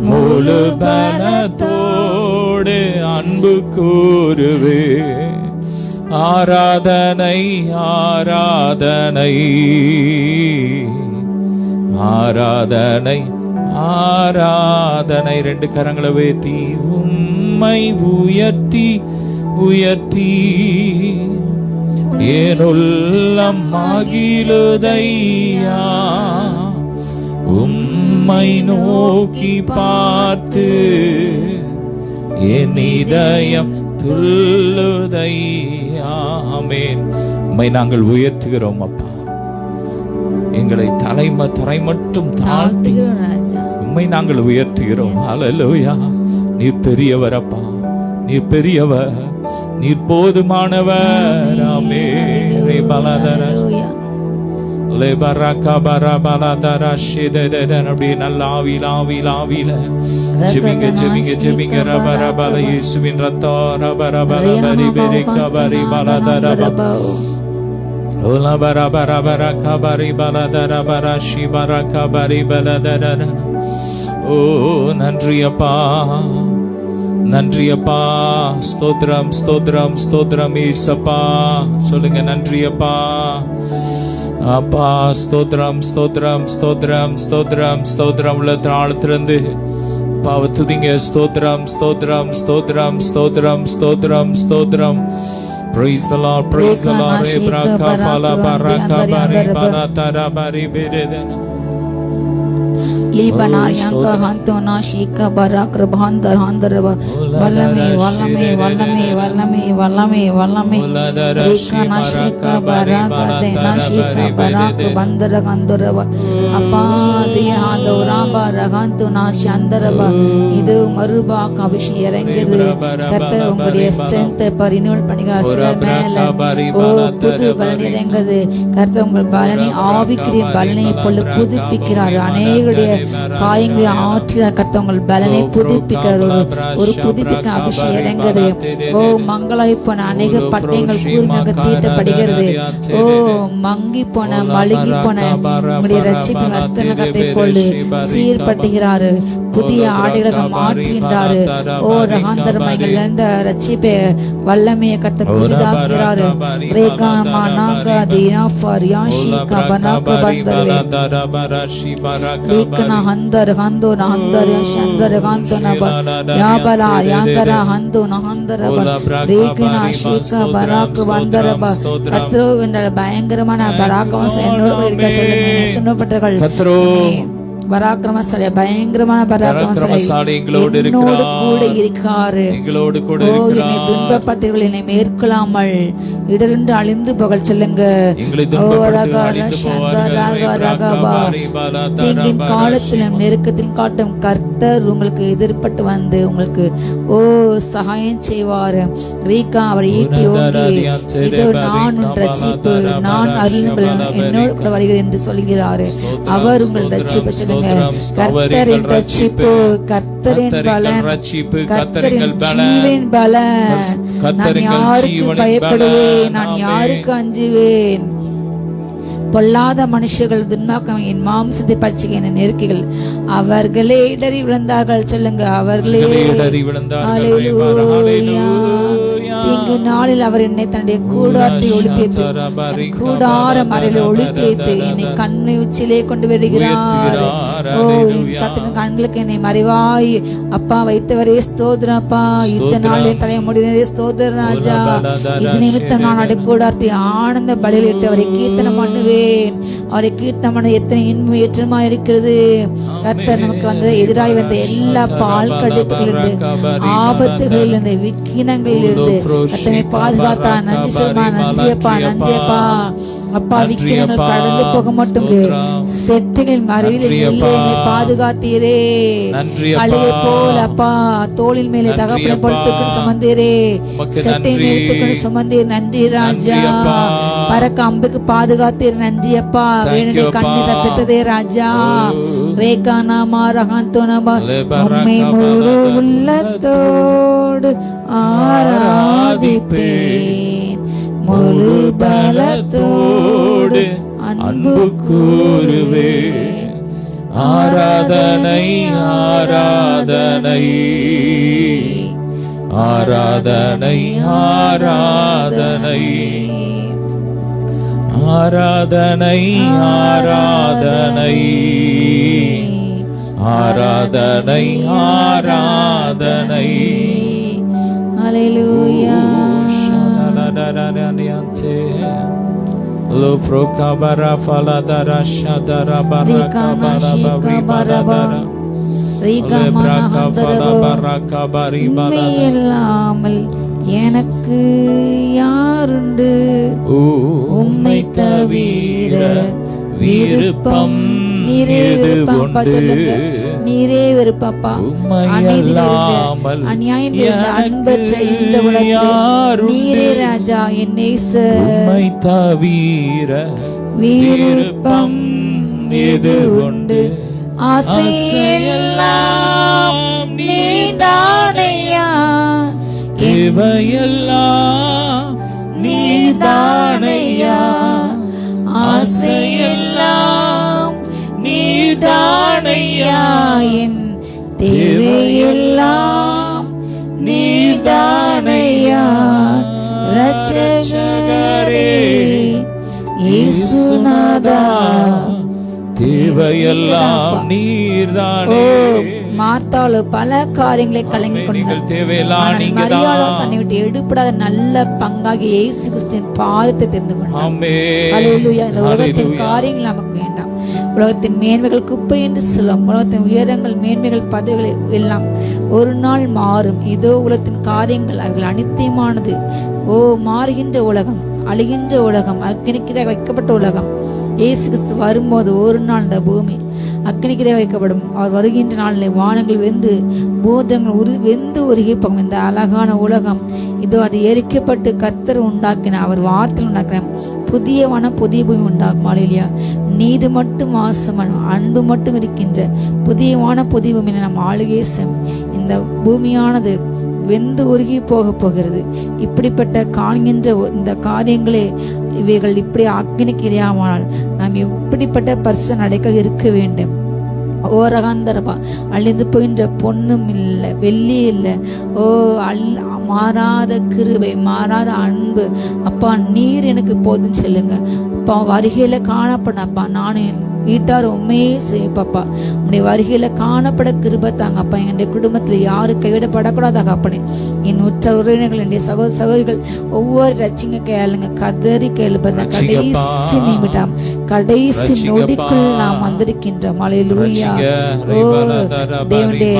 முழு பலத்தோடு அன்பு கூறுவேன். ஆராதனை ஆராதனை ஆராதனை ஆராதனை. ரெண்டு கரங்களை உயர்த்தி உம்மை உயர்த்தி உயர்த்தி என் உள்ளம் மகிழுதையா. உம்மை நோக்கி பார்த்து என் இதயம் துள்ளுதையா. ஆமென். உம்மை நாங்கள் உயர்த்துகிறோம் அப்பா. எங்களை தரை மட்டும் தாழ்த்தி உம்மை நாங்கள் உயர்த்துகிறோம். ஹல்லேலூயா. நீர் பெரியவர் அப்பா, நீர் பெரியவர், நீர் போதுமானவர். ஆமென். பலதர லேபரகா பரபலதர ஷிததன. அப்படியே நல்ல ஆவில ஆவில ஆவில ஜெபிங்க ஜெபிங்க ஜெபிங்க. ரபரபல இயேசுவின் ரத்தம் ரபரபல பரி பரி கபரி பலதர ஓலா பரபரபர கபரி பலதர பரஷி பரக பரி பலதர. ஓ நன்றி அப்பா, நன்றி அப்பா. ஸ்தோத்திரம் ஸ்தோத்திரம் ஸ்தோத்திரம் ஏசப்பா. சொல்லுங்க நன்றி அப்பா. அப்பா ஸ்தோத்திரம் ஸ்தோத்திரம் ஸ்தோத்திரம் ஸ்தோத்திரம் ஸ்தோத்திரம். உள்ள ஆழ்த்திருந்து அப்பாவை துதிங்க. ஸ்தோத்திரம் ஸ்தோத்திரம் ஸ்தோத்திரம் ஸ்தோத்திரம் ஸ்தோத்திரம் ஸ்தோத்திரம். Praise the Lord, praise the Lord. Ebraka fala baraka bari baratara bari bedena. Libana yanka hantona shika barak rabhandar handarva valame valame valame valame valame valame rekana shika baraka dena shika barak bandar handarva appa diya hadoramba ragantuna shandarva idu marubak abhishi இறங்குது. கர்த்தர் உங்களுடைய strength பரினுவல் பண்ணுகிறார். சிலர் மேல புது பலன் இறங்குது. கர்த்தர் உங்கள் பலனை ஆவிக்குரிய பலனை இப்பொழுது புதுப்பிக்கிறார். அநேகருடைய காயங்களை ஆற்றின கர்த்தர் உங்கள் பலனை புதுப்பிக்கிறார். ஒரு புதுப்பிக்க அபிஷேகம் இறங்குது. ஓ மங்களாய் போன அநேக பட்டயங்கள் கூர்மையாக தீட்டப்படுகிறது. ஓ மங்கி போன மழுங்கி போன உங்களுடைய ரட்சிப்பின் வஸ்திரத்தை கொண்டு சீர்படுத்துகிறாரு. புதிய ஆடைகளை மாற்றுகின்றாரு. ஓ ரகாந்தரமைகள் இந்த ரட்சிப்பை வல்லமையை கத்த புதிதாகிறாரு. பயங்கரமான பராக்கிரமசாலி என்னோடு இருக்க சொல்லுங்க. பராக்கிரமசாலி பயங்கரமான பராக்கிரமசாலி எங்களோடு கூட இருக்காரு. என்னை துன்பப்பட்டவர்கள் என்னை மேற்கொள்ளாமல் இடர்ந்து அழிந்து புகழ் சொல்லுங்க. தீங்கின் காலத்திலும் நெருக்கத்தில் காட்டும் கர்த்தர் உங்களுக்கு எதிர்பட்டு வந்து உங்களுக்கு சகாயம் செய்வார். ரீகா அவர் ஈட்டி ஓங்கி இதோ நான் ரட்சிப்பு நான் அருள் என்னோடு கூட வருகிறேன் என்று சொல்கிறாரு. அவர் உங்கள் ரட்சிப்பு சொல்லுங்க. கர்த்தரின் ரட்சிப்பு, கர்த்தரின் பலன், கர்த்தரின் ஜீவன் பலன். நான் யாருக்கு பயப்படுவேன்? நான் யாருக்கு அஞ்சுவேன்? பொல்லாத மனுஷர்கள் துன்மாக்கம் என் மாம்சத்தை பறிச்சுக்க என நெருக்கிகள் அவர்களே இடறி விழுந்தார்கள். சொல்லுங்க, அவர்களே இடறி விழுந்தார்கள். இங்கு நாளில் அவர் என்னை தன்னுடைய கூடாரத்தை ஒளித்தேத்து கூடார மறையில ஒளித்தேத்து என்னை கண்ணை உச்சிலே கொண்டு வருகிறார். சத்தின் கண்களுக்கு என்னை மறைவாய் அப்பா வைத்தவரே ஸ்தோத்திரம். அப்பா இத்தனை நாள் என் தலையை முடிந்ததே ஸ்தோத்திர ராஜா. இது நிமித்தம் நான் அடை கூடாரத்தை ஆனந்த பலியிட்டு அவரை கீர்த்தனம் பண்ணுவேன். அவரை கீர்த்தனம் பண்ண எத்தனை இன்பம் ஏற்றமா இருக்கிறது. கர்த்தர் நமக்கு வந்த எதிராய் வந்த எல்லா பால் கடிப்புகளிலிருந்து ஆபத்துகளிலிருந்து விக்கினங்களில் இருந்து கர்த்தரை பாதுகாத்தா. நன்றி சொல்மா. நன்றியப்பா நன்றியப்பா. அப்பா விக்கினங்கள் கடந்து போக மட்டும் செட்டுகளின் மறைவில் என்னை பாதுகாத்தீரே. அழுகை போல் அப்பா தோளின் மேலே தகப்பனை பொறுத்துக்கு சுமந்தீரே. செட்டை மேலுக்கு சுமந்தீர். நன்றி ராஜா. பறக்க அம்புக்கு பாதுகாத்தீர். நன்றி அப்பா. வேணுடைய கண்ணை தப்பித்ததே ராஜா. ரேகா நாமா ரகாந்தோ நபா உம்மை முழு உள்ளத்தோடு ஆராதிப்பேன். முழு பலத்தோடு அன்பு கூறுவேன். ஆராதனை ஆராதனை ஆராதனை ஆராதனை ஆராதனை ஆராதனை ஆராதனை ஆராதனை. ஹல்லேலூயா. Lo frokabara faladara shadara barakabara barakabara இல்லாமல் எனக்கு யாருண்டு? உம்மை தவிர விருப்பம் நீரே விருப்பம். சொல்லுங்க, நீரே விருப்பப்பா. அநியாயம் அன்பற்ற இந்த உலகத்தில் நீரே ராஜா. என் நேசர். உம்மை தவிர விருப்பம் எது உண்டு? ஆசையெல்லாம் நீதானையா. தேவையெல்லாம் நீதானையா. ஆசையெல்லாம் நீதானையா. என் தேவையெல்லாம் நீதானையா. ரட்சகரே இயேசுநாதா தேவையெல்லாம் நீர்தானே. மார்த்தாளோ பல காரியங்களை கலங்கி கொண்டார். தேவையெல்லாம் நீங்க மரியாதை தன்னை விட்டு எடுப்படாத நல்ல பங்காகி இயேசு கிறிஸ்துவின் பாதத்தை தெரிந்து கொண்டார். ஹல்லேலூயா. இந்த உலகத்தின் காரியங்கள் நமக்கு வேண்டாம். உலகத்தின் மேன்மைகள் குப்பை என்று சொல்லும். உலகத்தின் உயரங்கள், மேன்மைகள், பதவிகள் எல்லாம் ஒரு நாள் மாறும். இதோ உலகத்தின் காரியங்கள் அவைகள் அனித்தியமானது. மாறுகின்ற உலகம், அழிகின்ற உலகம், அக்கினிக்கிற வைக்கப்பட்ட உலகம். இயேசு கிறிஸ்து வரும்போது ஒரு நாள் இந்த பூமி அக்கினிக்கிரை வைக்கப்படும். அவர் வருகின்ற நாளில் வானங்கள் வெந்து பூதங்கள் வெந்து உருகி போகும். இந்த அழகான உலகம் இதோ அது எரிக்கப்பட்டு கர்த்தர் உண்டாக்கின, அவர் வார்த்தையில் உண்டாக்கின புதிய வானம் புதிய பூமி உண்டாகும். அல்லேலூயா. நீதி மட்டும் வாசம், அன்பு மட்டும் இருக்கின்ற புதிய வானம் புதிய பூமியில நம் ஆளுகை இந்த பூமியானது வெந்து உருகி போக போகிறது. இப்படிப்பட்ட காண்கின்ற இந்த காரியங்களே இவைகள் இப்படி அக்கினிக்கிரையானால் நாம் எப்படிப்பட்ட பரிசு அடைக்க இருக்க வேண்டும். ஓரகாந்தரபா அழிந்து போகின்ற பொண்ணும் இல்லை, வெள்ளி இல்லை. மாறாத கிருபை, மாறாத அன்பு. அப்பா நீர் எனக்கு போதுன்னு சொல்லுங்க. அப்பா வருகையில காணப்படப்பா நானு வீட்டார் உண்மையே செய்யப்பாப்பா. உடைய வருகையில காணப்பட கிருபை தாங்கப்பா. என்னுடைய குடும்பத்துல யாரு கைவிடப்படக்கூடாதாக அப்பனே. என் உற்ற உறவினர்கள், என்னுடைய சகோதர சகோதரிகள் ஒவ்வொரு ரச்சிங்க கேளுங்க, கதறி கேளுப்பத கடைசி நிமிடம், கடைசி நொடிக்குள் நாம் வந்திருக்கின்றோம். அல்லேலூயா. தேவனுடைய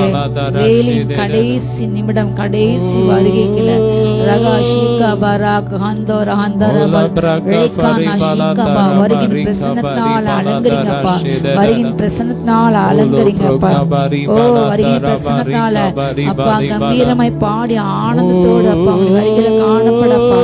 வேலின் கடைசி நிமிடம், கடைசி வருகைக்குள்ள ரகா ஷீகா பராக் ஹந்தோர ஹந்தரபா ரேகானா ஷீகாபா வருகின் பிரசன்னத்தால் அலங்கரிங்கப்பா. வருகின் பிரசன்னத்தால் அலங்கரிங்கப்பா. வருகின் பிரசன்னத்தால அப்பா கம்பீரமாய் பாடி ஆனந்தத்தோடு அப்பா வருகையில காணப்படப்பா.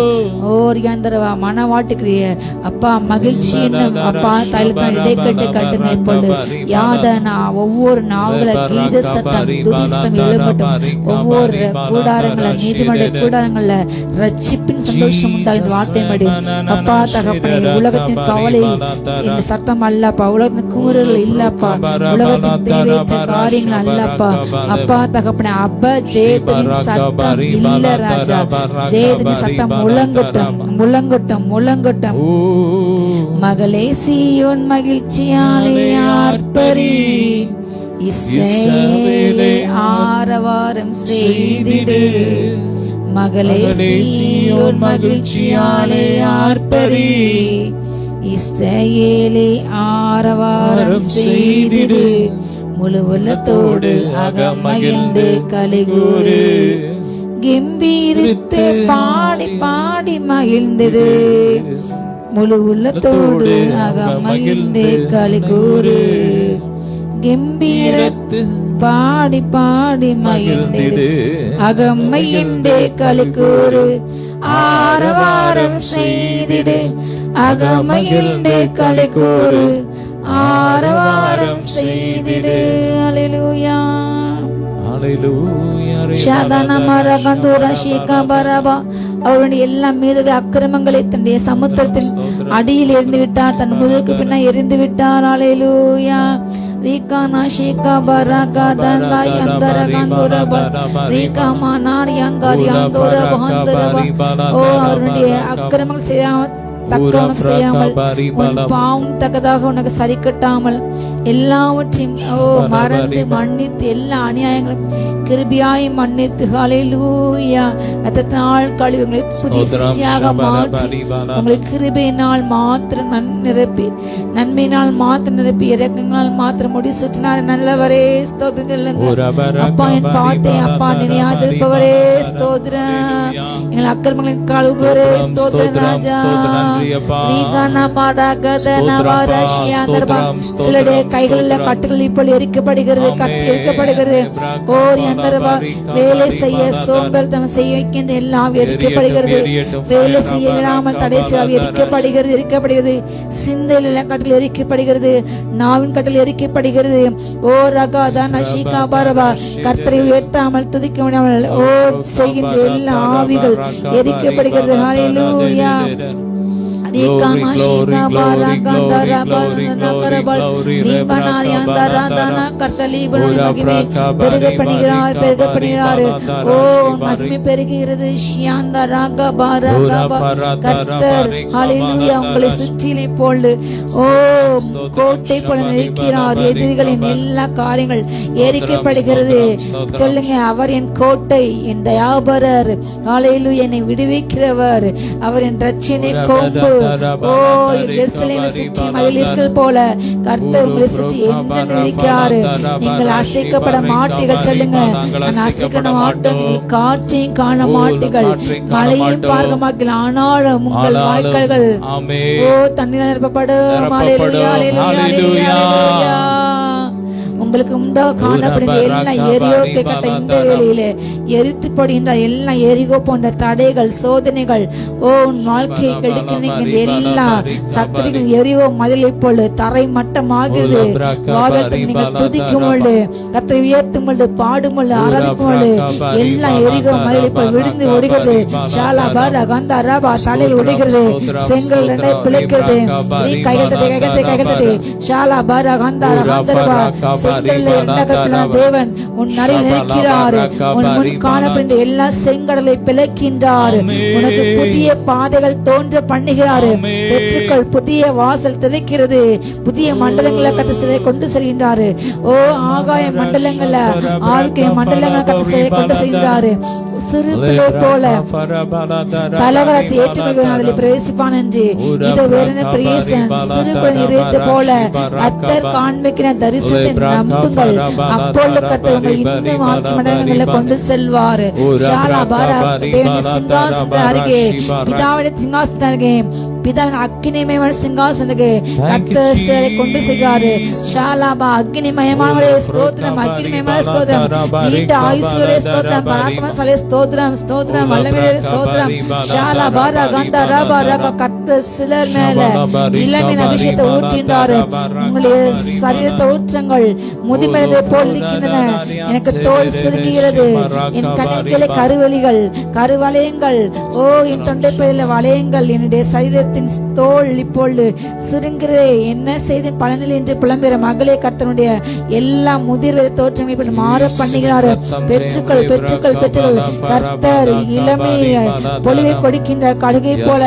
ரியாந்தரவா மனவாட்டுக்கிறிய அப்பா மகிழ்ச்சி என்னும் அப்பா தைலத்தான் இடைக்கட்டு கட்டுங்க. இப்பொழுது யாதனா ஒவ்வொரு நாவல கீத சத்தம் துதிசத்தம் எழுப்பட்டும். ஒவ்வொரு கூடாரங்கள நீதிமன்ற கூடாரங்கள்ல ரட்சிப்பின் சந்தோஷம் உண்டாகும் வார்த்தை முடியும். அப்பா தகப்பனே உலகத்தின் கவலை இந்த சத்தம் அல்லப்பா, உலகத்தின் குமுறல் இல்லப்பா, உலகத்தின் தேவையற்ற காரியங்கள் அல்லப்பா. அப்பா தகப்பனே அப்ப ஜெயத்தின் சத்தம் இல்ல ராஜா. ஜெயத்தின் சத்தம் முழங்கட்டும் முழங்கட்டும் முழங்கட்டும். மகளே சீயோன் மகிழ்ச்சியாலே ஆர்ப்பரி, இஸ்ரவேலே ஆரவாரம் செய்திடு. மகளே சீயோன் மகிழ்ச்சியாலே ஆர்ப்பரி, இஸ்ரவேலே ஆரவாரம் செய்திடு. முழு உள்ளத்தோடு அகமகிழ்ந்து கலிகூரு, கம்பீரித்து பாடி பாடி மகிழ்ந்திடு. முழு உள்ளத்தோடு அகமகிழ்ந்து கலிகூரு, கம்பீரத்து பாடி பாடி மகிழ்ந்திடு. அகமகிழ்ந்து கலிகூரு, ஆரவாரம் செய்திடு. அகமகிழ்ந்து கலிகூரு, ஆரவாரம் செய்திடு. அல்லேலூயா. அவருடைய எல்லா மீதுடைய அக்கிரமங்களை தன்னுடைய சமுத்திரத்தின் அடியில் எரிந்து விட்டார், தன் முதுகுக்கு பின்னா எரிந்து விட்டார். அல்லேலூயா. ரீகானா ஷீகா பராகா தந்தா யந்தர கந்தோரபா ரீகாமா நார் யங்கார் யந்தோரபா ஹந்தரபா. அவருடைய அக்கிரமங்கள் செய்யாமல் தக்கவனுக்கு செய்யாமல் உன் பாவம் தக்கதாக உனக்கு சரி கட்டாமல் எல்லாவற்றையும் மறந்து மன்னித்து எல்லா அநியாயங்களும் கிருபியாய் மன்னித்து ஹல்லேலூயா. ரத்தத்தினால் கழுவி உங்களை புதிய சிருஷ்டியாக மாற்றி உங்களை கிருபையினால் மாத்திரம் நிரப்பி நன்மையினால் மாத்திரம் நிரப்பி இரக்கங்களால் மாத்திரம் முடி சுற்றினார். நல்லவரே ஸ்தோத்திரம் சொல்லுங்க. அப்பா என் பாத்தை அப்பா நினையாதிருப்பவரே ஸ்தோத்திரம். எங்கள் அக்கிரமங்களின் கழுவுவரே ஸ்தோத்திரம் ராஜா. சிலருடைய கைகளில் கட்டுகள் இப்பொழுது எரிக்கப்படுகிறது, எரிக்கப்படுகிறது. வேலை செய்ய சோம்பேறித்தனம் செய்ய வைக்கின்ற எல்லாம் எரிக்கப்படுகிறது. வேலை செய்ய விடாமல் தடை செய்ய எரிக்கப்படுகிறது, எரிக்கப்படுகிறது. சிந்தையில கட்டில் எரிக்கப்படுகிறது, நாவின் கட்டில் எரிக்கப்படுகிறது. ரகாதான் அஷிகா பரபா கர்த்தரை உயர்த்தாமல் துதிக்க முடியாமல் செய்கின்ற எல்லா ஆவிகள் எரிக்கப்படுகிறது. ஹல்லேலூயா. மகிமை பெருகிறது. உங்களை சுற்றிலே போல் கோட்டை போல நிற்கிறார். எதிரிகளின் எல்லா காரியங்கள் எரிக்கப்படுகிறது. சொல்லுங்க, அவர் என் கோட்டை, என் தயாபரர், ஹல்லேலூயா, என்னை விடுவிக்கிறவர், அவர் என் ரட்சணை கோம்பு. எருசலேமை சுற்றி மதில்கள் போல கர்த்தர் உங்களை சுற்றி என்று நிற்கிறாரு. நீங்கள் அசைக்கப்பட மாட்டீர்கள். சொல்லுங்க, நான் அசைக்கப்பட மாட்டேன். காற்றையும் காண மாட்டீர்கள், மழையும் பார்க்க மாட்டீர்கள், ஆனாலும் உங்கள் வாய்க்கால்கள் தண்ணீர் நிரப்பப்படும். ஹல்லேலூயா, ஹல்லேலூயா, ஹல்லேலூயா. உங்களுக்கு முன்பாக காணப்படுகிற எல்லா எரியோக்கை கட்ட இந்த வேளையிலே எரித்து போடுகின்ற எல்லா எரிகோ போன்ற தடைகள், சோதனைகள், உன் வாழ்க்கையை கெடுக்கின்ற எல்லா சத்துருக்கள் எரியோ மதிலை போல தரை மட்டமாகிறது. வாதத்தை நீங்கள் துதிக்கும் பொழுது, கர்த்தரை உயர்த்தும் பொழுது, பாடும் பொழுது, ஆராதிக்கும் பொழுது எல்லா எரிகோ மதிலை போல் விழுந்து ஒடுகிறது. ஷாலா பாரா கந்தா ரபா தலையில் ஒடுகிறது. செங்கல் ரெண்டை பிழைக்கிறது. நீ கைகட்டது ஷாலா பாரா கந்தா ரபா தேவன் உன் நடையில் நிற்கிறார். உன் முன் காணப்படுகின்ற எல்லா செங்கடலை பிளக்கின்றார். உனக்கு புதிய பாதைகள் தோன்ற பண்ணுகிறார். பெற்றுக்கள் புதிய வாசல் திறக்கிறது. புதிய மண்டலங்களை கட்டு கொண்டு செல்கின்றாரு. ஆகாய மண்டலங்கள ஆழ்க்கை மண்டலங்களை கட்டு கொண்டு செல்கின்றாரு. சிறு பிள்ளை போல பலகராட்சி ஏற்றுக்கொள்கிறதில் பிரவேசிப்பான் என்று இதை வேறென பிரேசன் சிறு குழந்தை போல கர்த்தர் காண்பிக்கிற தரிசனத்தை நம்புங்கள். அப்பொழுது கர்த்தர் உங்களை இன்னும் ஆக்கி மண்டலங்களை கொண்டு செல்வார். ஷாலா பாரா சிங்காசன அருகே, பிதாவுடைய சிங்காசன அருகே, பிதாவின் அக்கினிமயமான சிங்காசனத்துக்கு கர்த்தரை கொண்டு செல்வாரு. ஷாலாபா அக்னிமயமானவரே ஸ்தோத்திரம், அக்னிமயமான ஸ்தோத்திரம், நீண்ட ஆயுசுவரே ஸ்தோத்திரம், பராக்கிரமசாலியே ஸ்தோத்திரம், ஸ்தோத்திரம், வல்லமையே ஸ்தோத்திரம். ஷாலாபா ரகந்தா ரபா ரக கர்த்தர் சிலர் மேல இளமையின் அபிஷேகத்தை ஊற்றினாரு. உங்களுடைய சரீரத்தை ஊற்றங்கள் முதுமனதை போல் நிற்கின்றன. எனக்கு தோல் சுருங்குகிறது. என் கண்ணிலே கருவலிகள், கருவலயங்கள், என் தொண்டை பகுதியில் வளையங்கள், என்னுடைய சரீரத்தின் தோல் இப்பொழுது சுருங்குகிறே. என்ன செய்து பலனில் என்று புலம்பெற மகளே, கர்த்தனுடைய எல்லா முதிர்வரை தோற்றங்களை மாற பண்ணுகிறார். பெற்றுக்கள் பெற்றுக்கள் பெற்றுக்கள். கர்த்தர் இளமை பொலிவை கொடுக்கின்ற கடுகை போல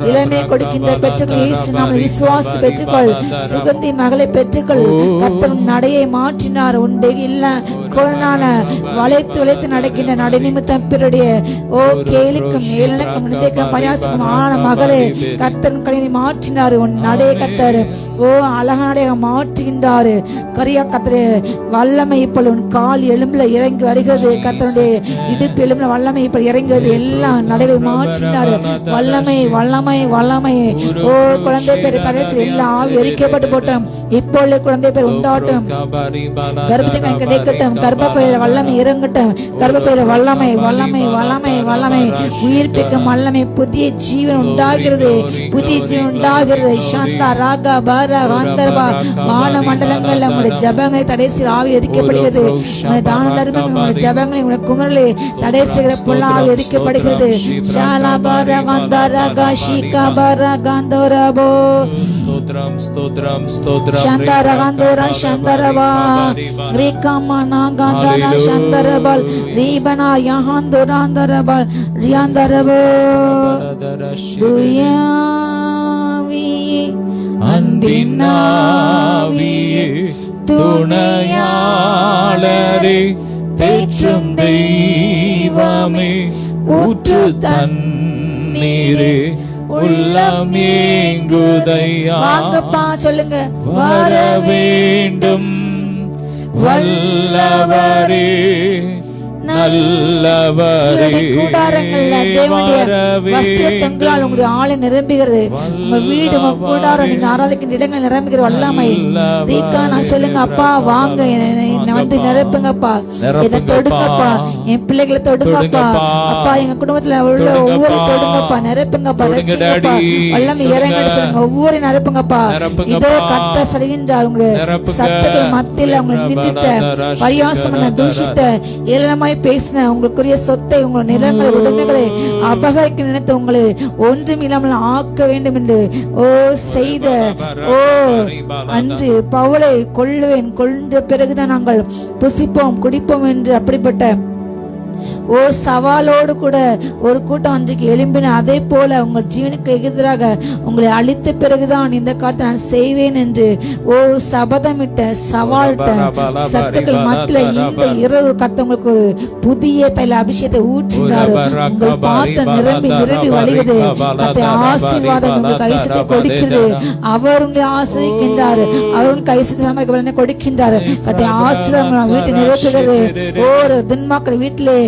இளமையை கொடுக்கின்ற பெற்றுக்கள். நாம் விசுவாச பெற்றுக்கள், சுகந்தி மகளை பெற்றுக்கள். கர்த்தர் நடையை மாற்றினார். உண்டு இல்ல குழனான வளைத்து வளைத்து நடக்கின்ற நடை நிமித்தம் பிறருடைய கேலிக்கும் ஏளனக்கும் நிந்தைக்கும் பரியாசக்கும் ஆன மகளே, கர்த்தன் கலையை மாற்றினாரு. உன் நடைய கர்த்தர் அழகாடைய மாற்றுகின்றாரு. கரியா கர்த்தரே வல்லமை இப்ப உன் கால் எலும்புல இறங்கி வருகிறது. கர்த்தனுடைய இடுப்பு எலும்புல வல்லமை இப்ப இறங்குவது. எல்லாம் நடையை மாற்றினாரு. வல்லமை வல்லமை வல்லமை. குழந்தை பேர் கடைசி எல்லாம் ஆவி எரிக்கப்பட்டு போட்டோம். இப்பொழுது குழந்தை பேர் உண்டாட்டும். கர்ப்பத்தை கிடைக்கட்டும். கர்ப்பப்பையில வல்லமை இறங்கட்டும். கர்ப்பப்பையில வல்லமை வல்லமை வல்லமை வல்லமை. உயிர்ப்பிக்கும் வல்லமை. புதிய ஜீவன் உண்டாகிறது. புதிய ஜீவன் உண்டாகிறது. சாந்தா ராகா பாரா காந்தர்பா. வான மண்டலங்கள்ல உங்களுடைய ஜபங்களை தடைசி ஆவி எரிக்கப்படுகிறது. உங்களுடைய தான தர்மங்கள், உங்களுடைய ஜபங்களை, உங்களுடைய குமரலை தடை செய்கிற பொல்லாவி எரிக்கப்படுகிறது. ஷாலா பாரா காந்தா ராகா ஷீகா பாரா காந்தோரபோ. ஸ்தோத்ரம் ஸ்தோத்ரம் ஸ்தோத்ரம். சாந்தா ராகாந்தோரா சாந்தரபா ரேகாமனா காந்தனா சாந்தரபல் ரீபனா யஹாந்தோராந்தரபல் ரியாந்தரபோ. அன்பினாவியே துணையாளரே, தேற்றும் தெய்வமே, ஊற்று தண்ணீரே, உள்ளம் ஏங்குதையா. வாங்கப்பா சொல்லுங்க. வர வேண்டும் வல்லவரே, நல்லவரே. கூடாரங்கள்ல தேவனுடைய வஸ்திரத்தங்களால் உங்களுடைய ஆளை நிரம்புகிறது. உங்க வீடு, உங்க கூடாரம், நீங்க ஆராதிக்கின்ற இடங்கள் நிரம்புகிற வல்லமை. ரீகா நான் சொல்லுங்க, அப்பா வாங்க என்னை வந்து நிரப்புங்கப்பா, என்னை தொடுங்கப்பா, என் பிள்ளைகளை தொடுங்கப்பா, அப்பா எங்க குடும்பத்துல உள்ள ஒவ்வொரு தொடுங்கப்பா, நிரப்புங்கப்பா, ரட்சிங்கப்பா, வல்லமை இறங்கி சொல்லுங்க, ஒவ்வொரு நிரப்புங்கப்பா. இதோ கர்த்தர் சொல்கின்றார், உங்களுடைய சத்தங்கள் மத்தியில் உங்களை நிந்தித்த பரியாசமான தூஷித்த ஏளனமாய் பேசின உங்களுக்குரிய சொத்தை, உங்கள் நிலங்களை, உடைமைகளை அபகரிக்க நினைத்து உங்களை ஒன்றும் இல்லாமல் ஆக்க வேண்டும் என்று செய்த அன்று பவுலை கொல்லுவேன், கொன்ற பிறகுதான் நாங்கள் புசிப்போம் குடிப்போம் என்று அப்படிப்பட்ட சவாலோடு கூட ஒரு கூட்டம் அன்றைக்கு எழும்பின. அதே போல உங்கள் ஜீவனுக்கு எதிராக உங்களை அழித்த பிறகுதான் இந்த காரியத்தை நான் செய்வேன் என்று சபதமிட்ட சவால்கிட்ட சத்துக்கள் மத்தியில இந்த இரவு கர்த்தங்களுக்கு ஒரு புதிய தைல அபிஷேகத்தை ஊற்றினார். உங்கள் பாத்திரம் நிரம்பி நிரம்பி வழிகிறது. கர்த்தர் ஆசீர்வாதம் உங்களுக்கு கைசத்தை கொடுக்கிறது. அவர் உங்களை ஆசீர்வதிக்கின்றார். அவர் உங்களுக்கு கைசத்தை கொடுக்கின்றார். கர்த்தர் ஆசீர்வாதம் வீட்டை நிறைவேற்றுகிறது. ஒரு துன்மாக்கள் வீட்டிலே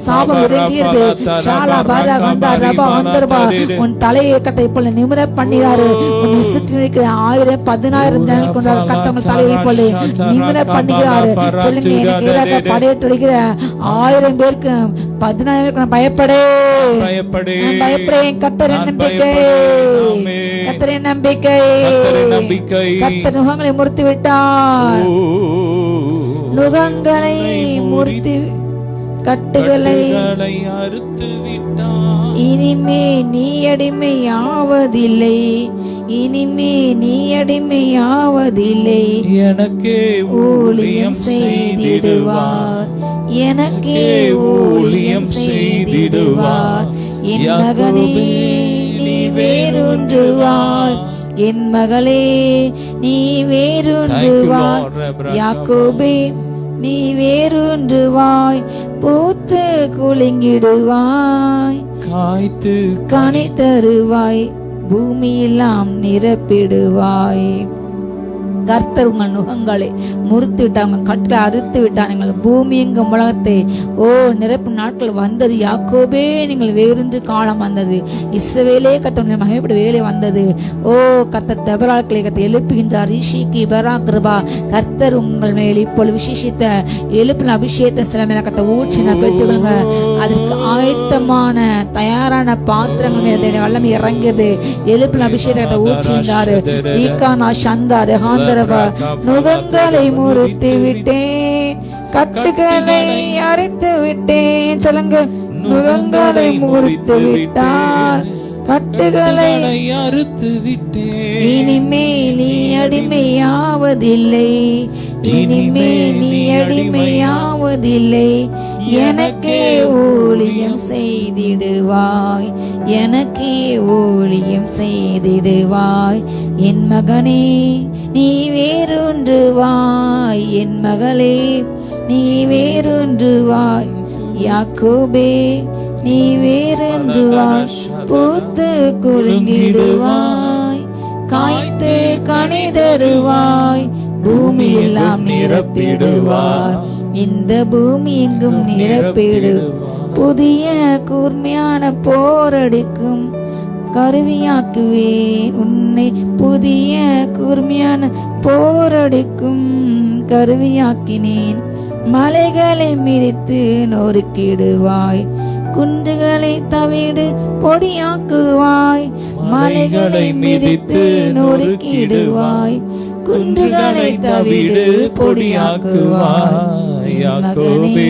சாபம் இறங்கியது. ஷாலா பாரா வந்தா ரபா வந்தர்பா உன் தலையை கட்டை போல நிமிர பண்ணினாரு. உன்னை சுற்றி இருக்கிற 1000-10,000 ஜனங்கள் கொண்ட கட்டவங்க தலையை போல நிமிர பண்ணுகிறாரு. சொல்லுங்க, எனக்கு எதிராக படையெட்டு வருகிற 1000 பேருக்கு 10,000 பேருக்கு நான் பயப்படேன். கர்த்தர் நம்பிக்கை, கர்த்தர் நம்பிக்கை, கர்த்தர் நுகங்களை முறித்து விட்டார். நுகங்களை முறித்து கட்டுகளை அறுத்து விட்டார். இனிமே நீ அடிமையாவதில்லை, இனிமே நீ அடிமையாவதில்லை. எனக்கே ஊழியம் செய்திடுவார், எனக்கே ஊழியம் செய்திடுவார். என் மகனே நீ வேறொன்றுவாய், என் மகளே நீ வேறொன்றுவாய். யாக்கோபே நீ வேறொன்றுவாய், பூத்து குலுங்கிடுவாய், காய்த்து கனி தருவாய், பூமியெல்லாம் நிரப்பிடுவாய். கர்த்தர் உங்கள் நுகங்களை முறித்து விட்டாங்க, கட்டளை அறுத்து விட்டார்கள். பூமி எங்கும் உலகத்தை நிரப்பு நாட்கள் வந்தது. யாக்கோபே நீங்கள் வேறொன்று காலம் வந்தது. இஸ்ரவேலே கர்த்தருடைய மகிமைப்பட வேலை வந்தது. கர்த்தர் தபராக்களை கர்த்தர் எழுப்புகின்றார். ரிஷிக்கு பரா கிருபா கர்த்தர் உங்கள் மேல் இப்பொழுது விசேஷித்த எழுப்பின அபிஷேகத்தை சில மேல கர்த்தர் ஊற்றின பெற்றுக்கொள்ளுங்க. அதற்கு ஆயத்தமான தயாரான பாத்திரங்கள் மேல வல்லமை இறங்கியது. எழுப்பின அபிஷேகத்தை ஊற்றுகின்றாரு. ஈகானா சந்தா ரெஹாந்த நுகங்களை முறித்து விட்டேன், கட்டுகளை அறுத்து விட்டேன். சொல்லுங்க, நுகங்களை முறித்து விட்டார், கட்டுகளை அறுத்து விட்டேன். இனிமே நீ அடிமையாவதில்லை, இனிமே நீ அடிமையாவதில்லை. எனக்கே ஊழியம் செய்திடுவாய், எனக்கே ஊழியம் செய்திடுவாய். என் மகனே நீ வேறொன்றுவாய், என் மகளே நீ வேறொன்றுவாய். யாக்கோபே நீ வேறொன்றுவாய், பூத்து குலுங்கிடுவாய், காய்த்து கனி தருவாய், பூமி எல்லாம் நிரப்பிடுவார். இந்த பூமி எங்கும் நிரப்பிடு. புதிய கூர்மையான போரடிக்கும் கருவியாக்குவேன் உன்னை, புதிய கூர்மையான போரடிக்கும் கருவியாக்கினேன். மலைகளை மிதித்து நொறுக்கிடுவாய், குன்றுகளை தவிடு பொடியாக்குவாய். மலைகளை மிதித்து நொறுக்கிடுவாய், குன்றுகளை தவிடு பொடியாக்குவாய். மகனே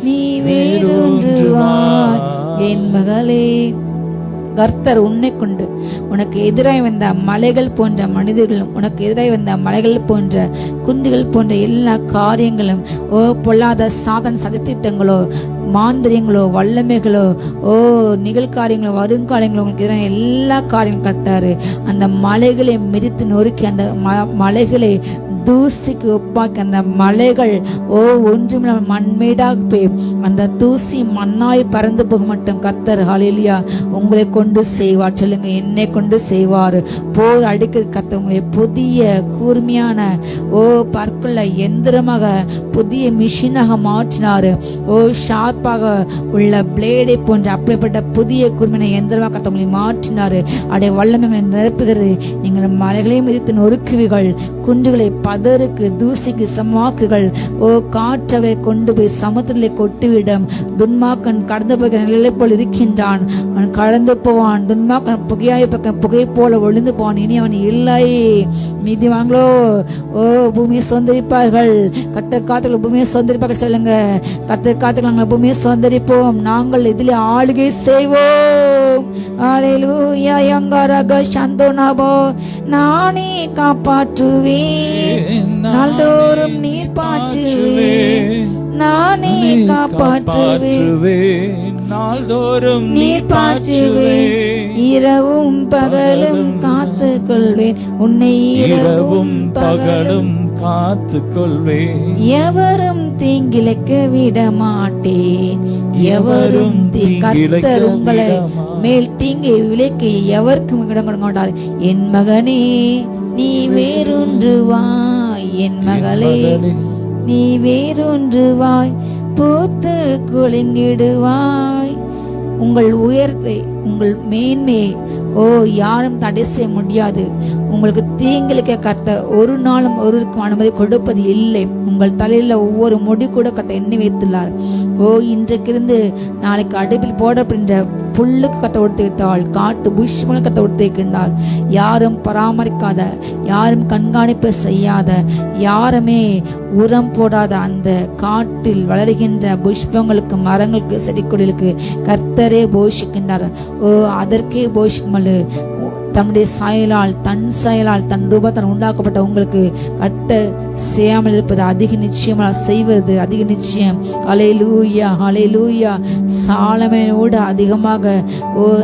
நீ வேறொன்றுவாய், என் மகளே. கர்த்தர் உன்னை கொண்டு உனக்கு எதிராய் வந்த மலைகள் போன்ற மனிதர்களும், உனக்கு எதிராய் வந்த மலைகள் போன்ற குன்றுகள் போன்ற எல்லா காரியங்களும், பொல்லாத சாதன சதித்திட்டங்களோ, மாந்திரியங்களோ, வல்லமைகளோ, நிகழ்காரியங்களோ, வருங்காரியங்களோ, உங்களுக்கு எதிரான எல்லா காரியங்களும் கட்டாரு. அந்த மலைகளை மிதித்து நொறுக்கி, அந்த மலைகளை தூசிக்கு ஒப்பாக்கி, அந்த மலைகள் ஒன்றும் மண்மேடாக போய் அந்த தூசி மண்ணாய் பறந்து போக மட்டும் கர்த்தர் ஹல்லேலூயா உங்களை கொண்டு செய்வார். சொல்லுங்க, என்னை கொண்டு செய்வார். போர் அடிக்கிற கர்த்தர் உங்களை புதிய கூர்மையான பற்குள்ள எந்திரமாக, புதிய மிஷினாக மாற்றினாரு. ஷார்ப்பாக உள்ள பிளேடை போன்ற அப்படிப்பட்ட புதிய கூர்மையான எந்திரமாக கர்த்தர் உங்களை மாற்றினாரு. அடைய வல்லமைகளை நிரப்புகிறது. நீங்கள் மலைகளையும் மிதித்து நொறுக்குவீர்கள், குன்றுகளை பதருக்கு தூசிக்கு சமாக்குகள். காற்றவை கொண்டு போய் சமுத்திரத்தை கொட்டிவிடும். துன்மாக்கன் கடந்து போகிற நிலை போல் இருக்கின்றான், அவன் கடந்து போவான். துன்மாக்கன் புகை போல ஒளிந்து போவான், இனி அவன் இல்லை. நீதிவான்களோ பூமியை சொந்தரிப்பார்கள். கர்த்தர் காத்துக்கள் பூமியை சொந்தரிப்பார்கள். சொல்லுங்க, கர்த்தர் காத்துக்கள் நாங்கள் பூமியை சொந்தரிப்போம், நாங்கள் இதில் ஆளுகை செய்வோம். ஹல்லேலூயா. யங்கரக சந்தோனபோ நானே காப்பாற்றுவேன், நாள்தோறும் நீர் பாய்ச்சுவேன், நானே காப்பாற்றுவேன், நாள்தோறும் நீர் பாய்ச்சுவேன், இரவும் பகலும் காத்து கொள்வேன், உன்னை இரவும் பகலும் காத்து கொள்வேன், எவரும் தீங்கிழைக்க விட மாட்டேன், எவரும் கர்த்தர் உங்களை மேல் தீங்கை விலைக்க எவருக்கும் இடம் கொடுக்க மாட்டார். என் மகனே நீ வேறொன்றுவாய், என் மகளே நீ வேறொன்றுவாய், பூத்து குலுங்கிடுவாய். உங்கள் உயர்வை, உங்கள் மேன்மையை யாரும் தடை செய்ய முடியாது. உங்களுக்கு தீங்கிழைக்க கர்த்தர் ஒரு நாளும் ஒருவருக்கும் அனுமதி கொடுப்பது இல்லை. உங்கள் தலையில ஒவ்வொரு முடி கூட கர்த்தர் எண்ணி வைத்துள்ளார். இன்றைக்கிருந்து நாளைக்கு அடுப்பில் போடப்படுகின்ற புல்லுக்கு கத்த ஒடுத்து வைத்தாள், காட்டு புஷ்மல் கத்த ஒடுத்து வைக்கின்றார். யாரும் பராமரிக்காத, யாரும் கண்காணிப்பு செய்யாத, யாருமே உரம் போடாத அந்த காட்டில் வளர்கின்ற புஷ்பங்களுக்கு, மரங்களுக்கு, செடி கொடிகளுக்கு கர்த்தரே போஷிக்கின்றார். அதற்கே போஷிக்குமல் தன்னுடைய சாயலால், தன் சாயலால், தன் ரூபத்தால் உண்டாக்கப்பட்ட உங்களுக்கு கட்ட செய்யாமல் இருப்பது அதிக நிச்சயமா செய்வது அதிக நிச்சயம். ஹல்லேலூயா, ஹல்லேலூயா. சாலமோனோடு அதிகமாக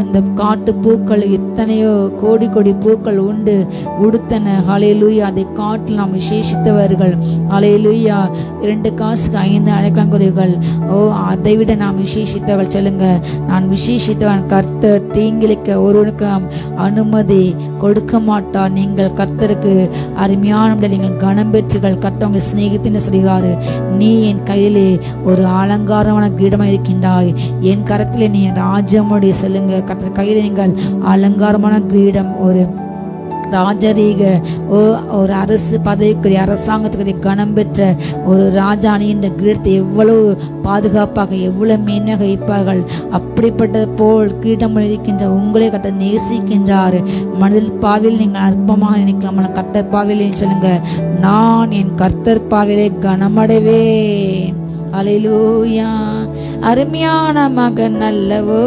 இந்த காட்டு பூக்கள் எத்தனையோ கோடி கோடி பூக்கள் உண்டு உடுத்தன. ஹல்லேலூயா. அதை காட்டில் நாம் விசேஷித்தவர்கள். ஹல்லேலூயா. 2 காசுக்கு 5 அடைக்கலங்குறிகள். அதை விட நாம் விசேஷித்தவர்கள். சொல்லுங்க, நான் விசேஷித்தவன். கர்த்தர் தீங்கிழைக்க ஒருவனுக்கு அனுமதி கொடுக்க மாட்டார். நீங்கள் கர்த்தருக்கு அருமையான நீங்கள் கனம் பெற்றுகள். கர்த்தர் சிநேகித்தின்னு சொல்கிறாரு, நீ என் கையிலே ஒரு அலங்காரமான கிரீடமா இருக்கின்றாய், என் கரத்திலே நீ ராஜமுடைய. சொல்லுங்க, கர்த்தர் கையில நீங்கள் அலங்காரமான கிரீடம், ஒரு ராஜரீக ஒரு அரசு பதவிக்குரிய அரசாங்கத்துக்கு கனம் பெற்ற ஒரு ராஜாணி என்ற கிரீடத்தை எவ்வளவு பாதுகாப்பாக எவ்வளவு மேன்மையாக வைப்பார்கள். அப்படிப்பட்டது போல் கிரீடம் இருக்கின்ற உங்களே கட்ட நேசிக்கின்றார். மனதில் பார்வையில் நீங்கள் அற்பமாக நினைக்கலாம், கர்த்தர் பார்வையில் சொல்லுங்க, நான் என் கர்த்தர் பார்வையிலே கனமடைவேன். ஹல்லேலூயா. அருமையான மகன் அல்லவோ,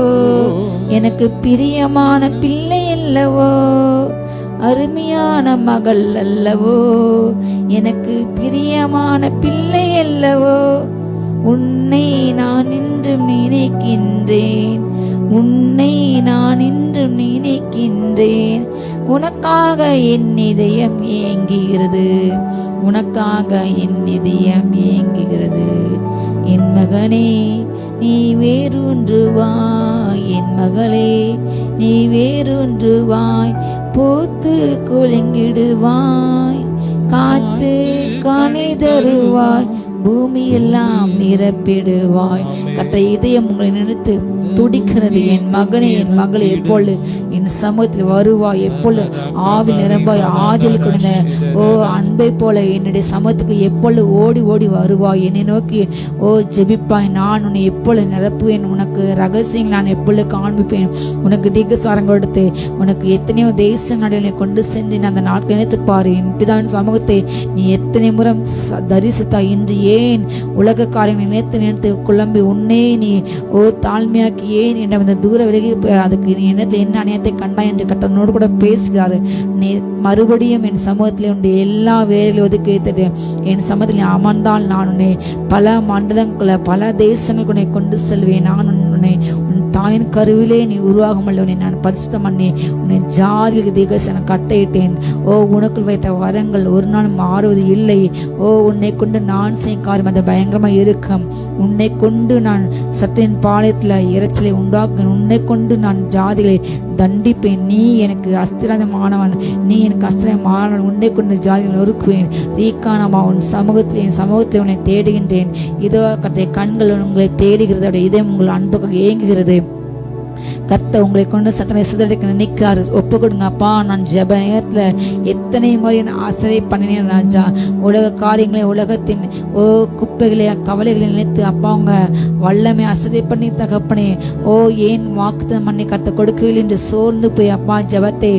எனக்கு பிரியமான பிள்ளை அல்லவோ, அருமையான மகள் அல்லவோ, எனக்கு பிரியமான பிள்ளை அல்லவோ, உன்னை நான் இன்றும் நினைக்கின்றேன், உன்னை நான் இன்றும் நினைக்கின்றேன், உனக்காக என் இதயம் ஏங்குகிறது, உனக்காக என் இதயம் ஏங்குகிறது. என் மகனே நீ வேறொன்றுவாய், என் மகளே நீ வேறொன்றுவாய், பூத்து குலுங்கிடுவாய், காத்து கனி தருவாய், பூமியெல்லாம் நிரப்பிடுவாய். கற்ற இதயம் உங்களை நினைத்து துடிக்கிறது. என் மகனே, என் மகளே, எப்பொழுது என் சமூகத்தில் வருவாய், எப்பொழுது ஆவி நிரம்பாய், ஆதில் கொடுத்த அன்பை போல என்னுடைய சமூகத்துக்கு எப்பொழுது ஓடி ஓடி வருவாய், என்னை நோக்கி ஜெபிப்பாய், நான் உன்னை எப்பொழுது நிரப்புவேன், உனக்கு ரகசியங்கள் நான் எப்பொழுது காண்பிப்பேன், உனக்கு தீர்க்கசாரம் கொடுத்து உனக்கு எத்தனையோ தேச நடுவில் கொண்டு சென்று அந்த நாட்கள் நினைத்துப்பாரு. என் பிதாவின் சமூகத்தை நீ எத்தனை முறை தரிசித்தாய், இன்று ஏன் உலக காரியங்களை நினைத்து நினைத்து குழம்பி உன்னே நீ தாழ்மையாக்கி ஏன் என்ற தூர விலகி அதுக்கு நீ என்ன அநியத்தை கண்டா என்று கட்டனோடு கூட பேசுகிறாரு. நீ மறுபடியும் என் சமூகத்திலே உன்னுடைய எல்லா வேலைகளையும் ஒதுக்கி வைத்துட்டு என் சமூகத்தில் அமர்ந்தால் நான் உன்னை பல மண்டலங்களை பல தேசங்களுக்கு உன்னை கொண்டு செல்வேன். நான் உன்னை உன் தாயின் கருவிலே நீ உருவாகமல்ல, உன்னை நான் பரிசுத்தம் பண்ணி உன்னை ஜாதிகளுக்கு தீர்க்கதரிசனம் கட்டையிட்டேன். உனக்குள் வைத்த வரங்கள் ஒரு நாள் மாறுவது இல்லை. உன்னை கொண்டு நான் செய்யும் காரியம் அது பயங்கரமா இருக்கும். உன்னை கொண்டு நான் சத்தின் பாளையத்துல இறைச்சலை உண்டாக்குவேன். உன்னை கொண்டு நான் ஜாதிகளை தண்டிப்பேன். நீ எனக்கு அஸ்திரமானவன், நீ எனக்கு அஸ்திரமானவன். உன்னை கொண்டு ஜாதிகளை நொறுக்குவேன். ரீக்கானமா உன் சமூகத்தில் என் சமூகத்தில் உன்னை தேடுகின்றேன். இதோ கட்டை கண்கள் உங்களை தேடுகிறது, இதயம் உங்கள் அன்புக்காக ஏங்குகிறது. கர்த்தர் உங்களை கொண்டு சத்தனை சிதறடிக்க நினைக்கிறாரு. ஒப்பு கொடுங்க அப்பா. நான் ஜெப நேரத்துல எத்தனை முறை நான் ஆசிரியை பண்ணினேன் ராஜா. உலக காரியங்களை, உலகத்தின் குப்பைகளை, கவலைகளை நினைத்து அப்பா உங்க வல்லமை ஆசிரியை பண்ணி தகப்பனே, ஏன் வாக்குத்தம் பண்ணி கர்த்தர் கொடுக்கவில்லை என்று சோர்ந்து போய் அப்பா ஜெபத்தை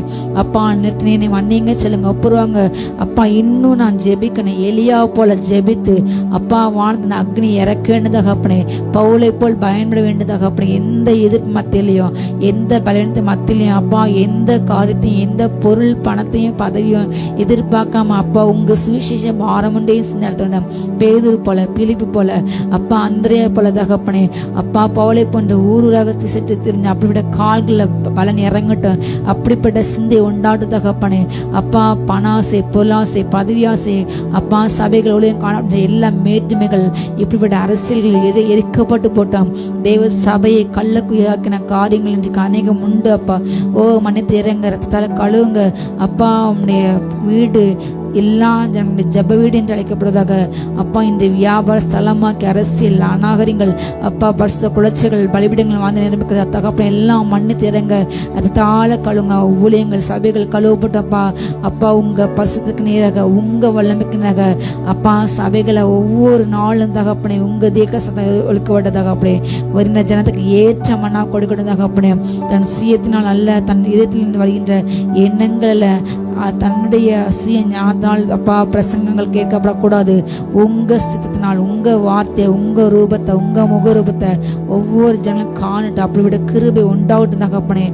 அப்பா நிறுத்தினே மன்னிங்க சொல்லுங்க. ஒப்புருவாங்க அப்பா. இன்னும் நான் ஜெபிக்கணும். எலியா போல ஜெபித்து அப்பா வானத்தின் அக்னி இறக்க வேண்டியதாகப்பனே, பவுலை போல் பயன்பட வேண்டியதாகப்பனே. எந்த எதிர்ப்பு மத்தியிலையும், எந்த பலனத்து மத்தியிலையும் அப்பா, எந்த காரியத்தையும், எந்த பொருள் பணத்தையும் பதவியும் எதிர்பார்க்காம அப்பா உங்க சுவிசேஷ பாரமுண்டையும் சிந்தனை பேதுரு போல, பிலிப்பு போல அப்பா, அந்திரேயா போல தகப்பனே அப்பா, பவுலை போன்ற ஊராக திசைட்டு திரிஞ்சு அப்படிப்பட்ட கால்களில் பலன் இறங்கட்டும். அப்படிப்பட்ட சிந்தை உண்டாட்டு தகப்பனே அப்பா. பணாசை, பொருளாசை, பதவியாசை அப்பா, சபைகள் ஒளியும் காணப்பட்ட எல்லா மேட்டுமைகள், இப்படிப்பட்ட அரசியல்கள் எரிக்கப்பட்டு போட்டோம். தேவ சபையை கள்ளக்குயாக்கின காரியங்கள் இன்றைக்கு அநேகம் உண்டு அப்பா. மன்னித்து இறங்க, ரத்தத்தால கழுவுங்க அப்பா. உன்னுடைய வீடு எல்லாம் ஜெப வீடு என்று அழைக்கப்படுவதாக அப்பா. இந்த வியாபார ஸ்தலமாக்கி அரசியல் அநாகரிகள் அப்பா, பரிசுத்த குலைச்சல்கள், பலிபீடங்கள் வாழ்ந்து நிரம்பிக்கிறது தகப்பன் எல்லாம் மன்னித்து இறங்க, அது தாழ கழுவுங்க. ஊழியங்கள், சபைகள் கழுவப்பட்டப்பா அப்பா. உங்க பரிசுத்துக்கு நேராக, உங்க வல்லமைக்கு நேராக அப்பா, சபைகளை ஒவ்வொரு நாளும் தகப்பனே உங்க தேக்க சத்தம் ஒழுக்கப்பட்ட தகப்பனே, வருகின்ற ஜனத்துக்கு ஏற்ற மன்னா கொடுக்கணும் தகப்பனே. தன் சுயத்தினால் அல்ல, தன் இதயத்திலிருந்து வருகின்ற எண்ணங்களில் தன்னுடைய சுய ஞானத்தினால் அப்பா பிரசங்கங்கள் கேட்கப்படக்கூடாது. உங்க சித்தத்தினால், உங்க வார்த்தை, உங்க ரூபத்தை, உங்க முக ரூபத்தை ஒவ்வொரு ஜனங்களும் காணட்டு. அப்படிவிட கிருபை உண்டாகட்டும் தகப்பனே.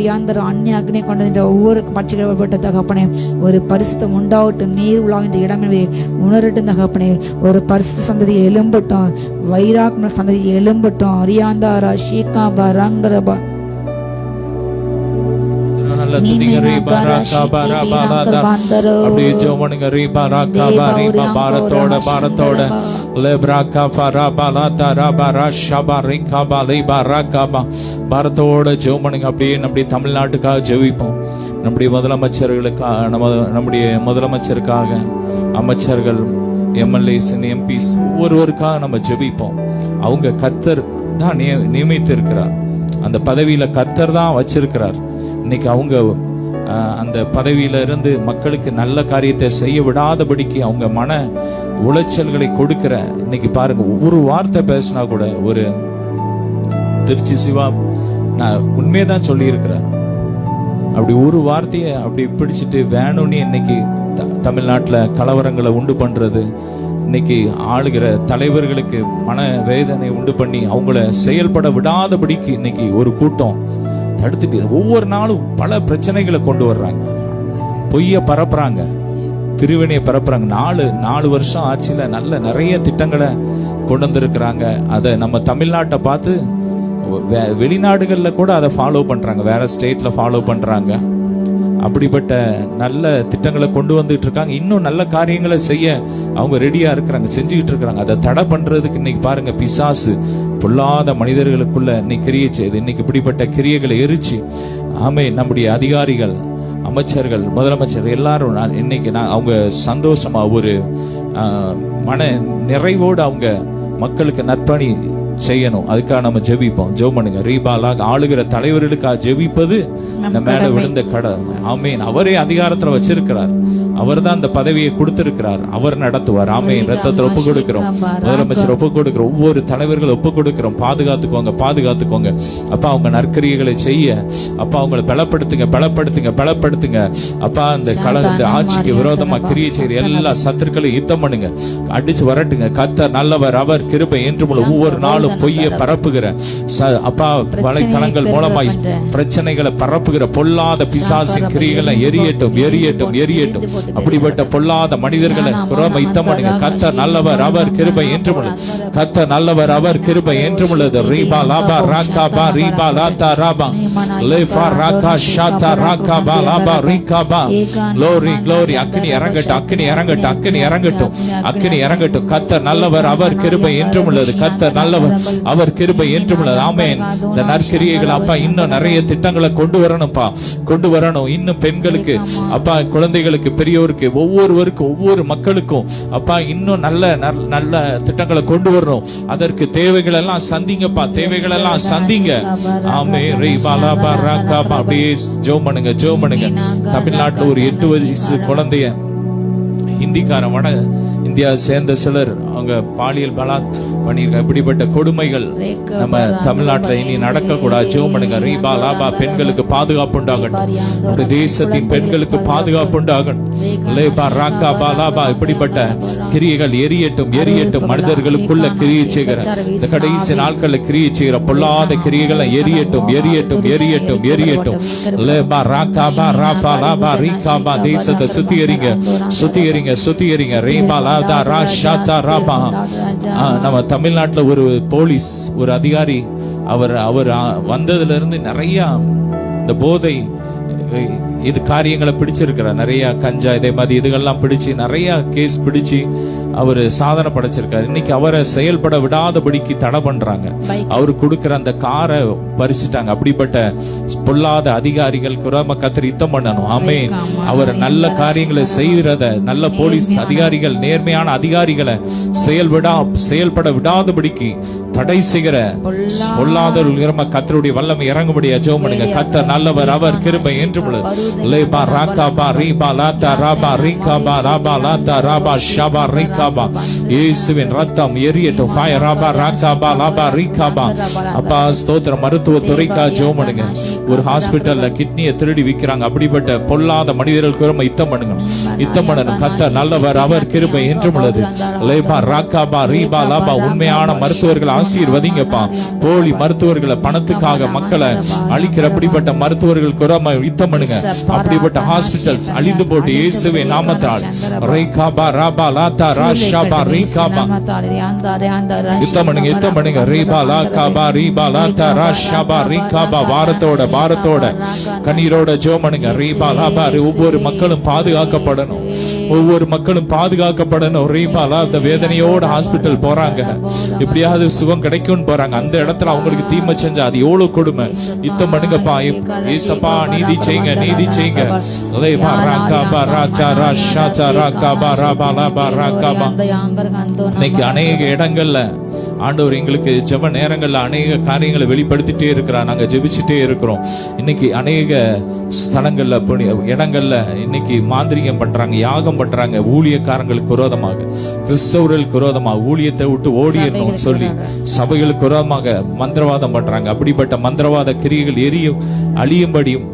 யாந்தரம் அந்நிய அக்னி கொண்ட ஒவ்வொரு பட்சிக்கப்பட்ட தகப்பனே, ஒரு பரிசுத்தம் உண்டாகட்டும். நீர் உலாகின்ற இடமே உணரட்டும் தகப்பனே. ஒரு பரிசுத்த சந்ததியை எழும்பட்டும், வைராக்ம சந்ததியை எழும்பட்டும். அரியாந்தாரா ஷீகாபா ரங்கரபா பாரத்தோட ஜெபமனுங்க. அப்படியே நம்முடைய தமிழ்நாட்டுக்காக ஜெபிப்போம். நம்முடைய முதலமைச்சர்களுக்காக, நம்முடைய முதலமைச்சருக்காக, அமைச்சர்கள், எம்எல்ஏஸ், எம்பிஸ் ஒவ்வொருவருக்காக நம்ம ஜெபிப்போம். அவங்க கர்த்தர் தான் நியமித்து இருக்கிறார். அந்த பதவியில கர்த்தர் தான் வச்சிருக்கிறார். இன்னைக்கு அவங்க அந்த பதவியில இருந்து மக்களுக்கு நல்ல காரியத்தை செய்ய விடாதபடிக்கு அவங்க மன உளைச்சல்களை கொடுக்கிற, இன்னைக்கு பாருங்க, ஒவ்வொரு வார்த்தை பேசினா கூட, ஒரு திருச்சி சிவா நான் உண்மையதான் சொல்லி இருக்கிறேன், அப்படி ஒரு வார்த்தையை அப்படி பிடிச்சிட்டு வேணும்னு இன்னைக்கு தமிழ்நாட்டுல கலவரங்களை உண்டு பண்றது, இன்னைக்கு ஆளுகிற தலைவர்களுக்கு மன வேதனை உண்டு பண்ணி அவங்கள செயல்பட விடாதபடிக்கு இன்னைக்கு ஒரு கூட்டம் தடுத்துட்டு ஒவ்வொரு நாளும் பல பிரச்சனைகளை கொண்டு வர்றாங்க. பொய்ய பரப்புறாங்க, பிரிவினையை பரப்புறாங்க. 4 வருஷம் ஆட்சியில நல்ல நிறைய திட்டங்களை கொண்டு வந்திருக்கிறாங்க. அதை நம்ம தமிழ்நாட்டை பார்த்து வெளிநாடுகள்ல கூட அதை ஃபாலோ பண்றாங்க, வேற ஸ்டேட்ல ஃபாலோ பண்றாங்க. அப்படிப்பட்ட நல்ல திட்டங்களை கொண்டு வந்துட்டு இருக்காங்க. இன்னும் நல்ல காரியங்களை செய்ய அவங்க ரெடியா இருக்கிறாங்க, செஞ்சுக்கிட்டு இருக்கிறாங்க. அதை தடை பண்றதுக்கு இன்னைக்கு பாருங்க, பிசாசு பொல்லாத மனிதர்களுக்குள்ள இன்னைக்கு கிரியை செய்து, இன்னைக்கு இப்படிப்பட்ட கிரியைகளை எரிச்சு நம்முடைய அதிகாரிகள், அமைச்சர்கள், முதலமைச்சர் எல்லாரும் இன்னைக்கு அவங்க சந்தோஷமா ஒரு மன நிறைவோடு அவங்க மக்களுக்கு நற்பணி செய்யணும். அதுக்காக நம்ம ஜெபிப்போம். ஜெபம் பண்ணுங்க. ரீபாலா ஆளுகிற தலைவர்களுக்காக ஜெபிப்பது நம்ம மேல விழுந்த கடமை. ஆமேன். அவரே அதிகாரத்துல வச்சிருக்கிறார், அவர் தான் அந்த பதவியை கொடுத்திருக்கிறார், அவர் நடத்துவார். ஆமேன். ரத்தத்தை ஒப்பு கொடுக்கிறோம், முதலமைச்சர் ஒப்பு கொடுக்கிறோம், ஒவ்வொரு தலைவர்கள் ஒப்பு கொடுக்கிறோம். பாதுகாத்துக்கோங்க, பாதுகாத்துக்கோங்க அப்பா. அவங்க நற்கிரியைகளை செய்ய அப்பா அவங்களை பலப்படுத்துங்க அப்பா. அந்த ஆட்சிக்கு விரோதமா கிரியை செய்யற எல்லா சத்துருக்களை யுத்தம் பண்ணுங்க, அடிச்சு வரட்டுங்க. கர்த்தர் நல்லவர், அவர் கிருபை என்றும் ஒவ்வொரு நாளும் பொய்யை பரப்புகிற அப்பா, வலைத்தளங்கள் மூலமாய் பிரச்சனைகளை பரப்புகிற பொல்லாத பிசாசின் கிரியைகளை எரியட்டும். அப்படிப்பட்ட பொல்லாத மனிதர்களை யுத்தம் பண்ணுங்க. கர்த்தர் நல்லவர், அவர் கிருபை என்றும் உள்ளது. கர்த்தர் நல்லவர், அவர் கிருபை என்றும் உள்ளது. ரீபா லாபா ராகாபா ரீபா லாதா ராபா லேஃபா ராகா ஷாதா ராகாபா லாபா ரீகாபா. க்ளோரி. அக்கினி இறங்கட்டும். கர்த்தர் நல்லவர், அவர் கிருபை என்றும் உள்ளது. கர்த்தர் நல்லவர், அவர் கிருபை என்றும் உள்ளது. ஆமென். இந்த நற்கிரியைகள் அப்பா இன்னும் நிறைய திட்டங்களை கொண்டு வரணும்ப்பா, கொண்டு வரணும். இன்னும் பெண்களுக்கு அப்பா, குழந்தைகளுக்கு, பெரிய பெரியோருக்கு, ஒவ்வொருவருக்கும், ஒவ்வொரு மக்களுக்கும் அப்பா இன்னும் நல்ல நல்ல திட்டங்களை கொண்டு வரணும். அதற்கு தேவைகள் எல்லாம் சந்திங்கப்பா, தேவைகள் எல்லாம் சந்திங்க. ஆமே ரே பாலா பாராக்கா. அப்படியே ஜெபம் பண்ணுங்க, ஜெபம் பண்ணுங்க. தமிழ்நாட்டுல ஒரு 8 வயசு குழந்தைய ஹிந்திக்காரன், வட இந்தியா சேர்ந்த சிலர் அவங்க பாலியல் பண்ணிருக்க. இப்படிப்பட்ட கொடுமைகள் நம்ம தமிழ்நாட்டுல இனி நடக்க கூடாது. ஜெபம் பண்ணுங்க. ரீபா லாபா. பெண்களுக்கு பாதுகாப்பு உண்டாகட்டும், ஒரு தேசத்தின் பெண்களுக்கு பாதுகாப்பு உண்டாகட்டும். லேபா ராக்கா பாலாபா. இப்படிப்பட்ட கிரியைகள் எரியட்டும், எரியட்டும். மனிதர்களுக்குள்ள கிரியை செய்கிற இந்த கடைசி நாட்கள்ல கிரியை செய்கிற பொல்லாத கிரியைகளை எரியட்டும், எரியட்டும், எரியட்டும், எரியட்டும். லேபா ராக்கா பா ராபா லாபா ரீகாபா. தேசத்தை சுத்திகரிங்க, சுத்திகரிங்க, சுத்திகரிங்க. ரீபா லாதா ராஷாதா ராபா. நம்ம தமிழ்நாட்டுல ஒரு போலீஸ் ஒரு அதிகாரி, அவர் வந்ததுல இருந்து நிறைய இந்த போதை இது காரியங்களை பிடிச்சிருக்கிறார். நிறைய கஞ்சா இதே மாதிரி இதுகள்லாம் பிடிச்சு நிறைய கேஸ் பிடிச்சு அவரு சாதனை படைச்சிருக்காரு. இன்னைக்கு அவரை செயல்பட விடாதபடிக்கு தடை பண்றாங்க. அவரு கொடுக்கிற அந்த காரை பறிச்சுட்டாங்க. அப்படிப்பட்ட பொல்லாத அதிகாரிகள் குராம கத்திரி யுத்தம் பண்ணணும். ஆமென். அவர் நல்ல காரியங்களை செய்யறத, நல்ல போலீஸ் அதிகாரிகள், நேர்மையான அதிகாரிகளை செயல்பட விடாதபடிக்கு தடை செய்கிற பொல்லாதவர்கள் கத்தருடைய வல்லமை இறங்கும்படியா ஜெபம் பண்ணுங்க. கர்த்தர் நல்லவர், அவர் கிருபை என்றும் உள்ளது. லேபா ராகாபா ரீபா லாதா ராபா ரீகாபா ராபா லாதா ராபா ஷாபா ரீகாபா. இயேசுவின் ரத்தம் எரியட்டும். ஃபயர் ராபா ராகாபா லாபா ரீகாபா. அப்பா ஸ்தோத்திரம். மருத்துவ துறைக்கா ஜெபம் பண்ணுங்க. ஒரு ஹாஸ்பிட்டல்ல கிட்னியை திருடி விக்கிறாங்க. அப்படிப்பட்ட பொல்லாத மனிதர்களுக்கு நம்ம யுத்தம் பண்ணுங்க, யுத்தம் பண்ணணும். கர்த்தர் நல்லவர், அவர் கிருபை என்றும் உள்ளது. லேபா ராகாபா ரீபா லாபா. உண்மையான மருத்துவர்களை ஆசீர்வதிங்கப்பா. போலி மருத்துவர்களை, பணத்துக்காக மக்களை அழிக்கிற அப்படிப்பட்ட மருத்துவர்கள் குராம யுத்தம் பண்ணுங்க. அப்படிப்பட்ட ஹாஸ்பிட்டல்ஸ் அழிந்து போட்டு இயேசுவின் நாமத்தால் ரீகாபா ராபா லாதா ராஷாபா ரீகாபா. யுத்தம் பண்ணுங்க, யுத்தம் பண்ணுங்க. ரீபா லாகாபா ரீபா லாதா ராஷாபா ரீகாபா. பாரத்தோட கண்ணீரோட ஜெபம் பண்ணுங்க. ரீபா லாபா. ஒவ்வொரு மக்களும் பாதுகாக்கப்படணும், ஒவ்வொரு மக்களும் பாதுகாக்கப்படணும். ரீபா லா. அந்த வேதனையோட ஹாஸ்பிட்டல் போறாங்க, எப்படியாவது சுகம் கிடைக்கும்னு போறாங்க. அந்த இடத்துல அவங்களுக்கு தீமை செஞ்சா அது எவ்வளவு கொடுமை. யுத்தம் பண்ணுங்கப்பா. ஏசப்பா நீதி செய்யுங்க, நீதி செய்யுங்க. லேபா ராகாபா ராஜா ராஷா ராகாபா ராபா லாபா ராகாபா. இன்னைக்கு அநேக இடங்கள்ல ஆண்டவர் எங்களுக்கு ஜெப நேரங்கள்ல அநேக காரியங்களை வெளிப்படுத்திட்டே இருக்கிறார். நாங்க ஜெபிச்சுட்டே இருக்கிறோம். இன்னைக்கு அநேக ஸ்தலங்கள்ல இடங்கள்ல இன்னைக்கு மாந்திரிகம் பண்றாங்க, யாகம் பண்றாங்க. ஊழியக்காரங்களுக்கு விரோதமாக, கிறிஸ்தவர்களுக்கு விரோதமாக, ஊழியத்தை விட்டு ஓடிடணும்னு சொல்லி சபைகளுக்கு விரோதமாக மந்திரவாதம் பண்றாங்க. அப்படிப்பட்ட மந்திரவாத கிரியைகள் அழியும்படியும்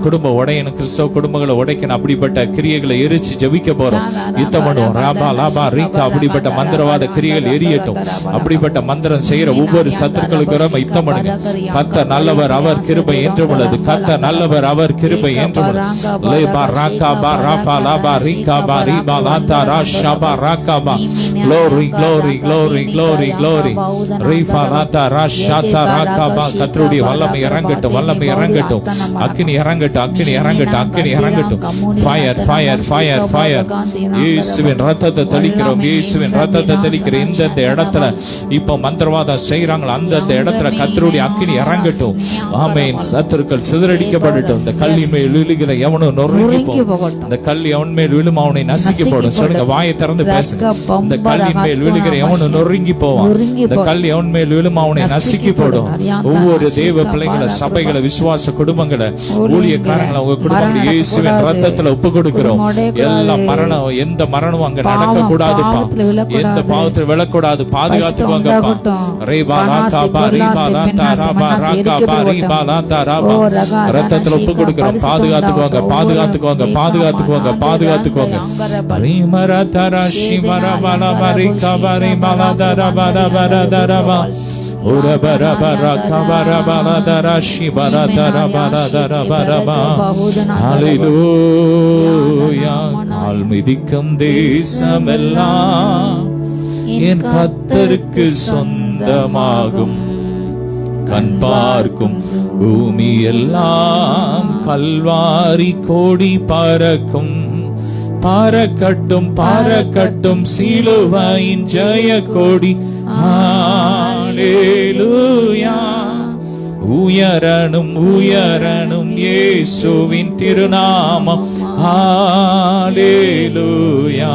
குடும்ப உடையணும், கிறிஸ்தவ குடும்பங்களை உடைக்கணும். அப்படிப்பட்ட கிரியைகளை எரிச்சு ஜெபிக்க போறோம், யுத்தம் பண்ணுவோம். ராபா லாபா ரீகா. அப்படிப்பட்ட மந்திரவாத கிரியைகள் எரியட்டும். அப்படிப்பட்ட மந்திரம் செய்யற ஒவ்வொரு சத்துருக்களுக்கு நம்ம யுத்தம் பண்ணுங்க. கர்த்தர் நல்லவர், அவர் கிருபை என்றும் உள்ளது. கர்த்தர் நல்லவர், அவர் கிருபை என்றும் உள்ளது. லேபா ராகாபா ராபா லாபா ரீகாபா ரீபா லாதா ராஷாபா ராகாபா. glory glory glory glory glory. ரீபா லாதா ராஷாதா ராகாபா. கர்த்தருடைய வல்லமை இறங்கட்டும், வல்லமை இறங்கட்டும். அக்கினி இறங்கட்டும், அக்கினி இறங்கட்டும், அக்கினி இறங்கட்டும். Fire fire fire fire. இயேசுவின் ரத்தத்தை தெளிக்கிறோம், இயேசுவின் ரத்தத்தை தெளிக்கிற இந்த இடத்துல இப்ப மந்திரவாதம் செய்யறாங்க. அந்த இடத்துல கர்த்தருடைய அக்கினி இறங்கட்டும். ஆமென். சத்துருக்கள் சிதறடிக்கப்படட்டும். இந்த கல்லின் மேல் விழுகிற எவனும் நொறுங்கி போகும். இந்த கல் எவன் மேல் விழும் அவனை நசுக்கி போடும். சொல்லுங்க, வாயை திறந்து பேசுங்க. இந்த கல்லின் மேல் விழுகிற எவனும் நொறுங்கி போவான். இந்த கல் எவன் மேல் விழும் அவனை நசுக்கி போடும். ஒவ்வொரு தேவ பிள்ளைகளை, சபைகளை, விசுவாச குடும்பங்களை, ஊழியக்காரங்களை, உங்க குடும்பங்களை இயேசுவின் ரத்தத்துல ஒப்பு கொடுக்கிறோம். எல்லா மரணம், எந்த மரணமும் அங்க நடக்க கூடாதுப்பா. எந்த பாவத்தில் விழக்கூடாது. பாதுகாத்துக்குவாங்கப்பா. ரீபா லாகாபா ரீபா லாதா ராபா ராகாபா ரீபா லாதா ராபா. ரத்தத்துல ஒப்பு கொடுக்கிறோம். பாதுகாத்துக்குவாங்க, பாதுகாத்துக்குவாங்க, பாதுகாத்துக்குவாங்க, பாதுகாத்துக்குவாங்க. ரீமரா தரா ஷிமரா பாலா பரிகாபா ரீபா லாதா ராபா ராபா ராபா ராபா. கால் மிதிக்கும் தேசமெல்லாம் என் கர்த்தருக்கு சொந்தமாகும். கண் பார்க்கும் பூமி எல்லாம் கல்வாரி கோடி பறக்கும். பறக்கட்டும், பறக்கட்டும் சிலுவையின் ஜெய கோடி. ஹல்லேலூயா. உயரணும், உயரணும் இயேசுவின் திருநாமம். ஹalleluya.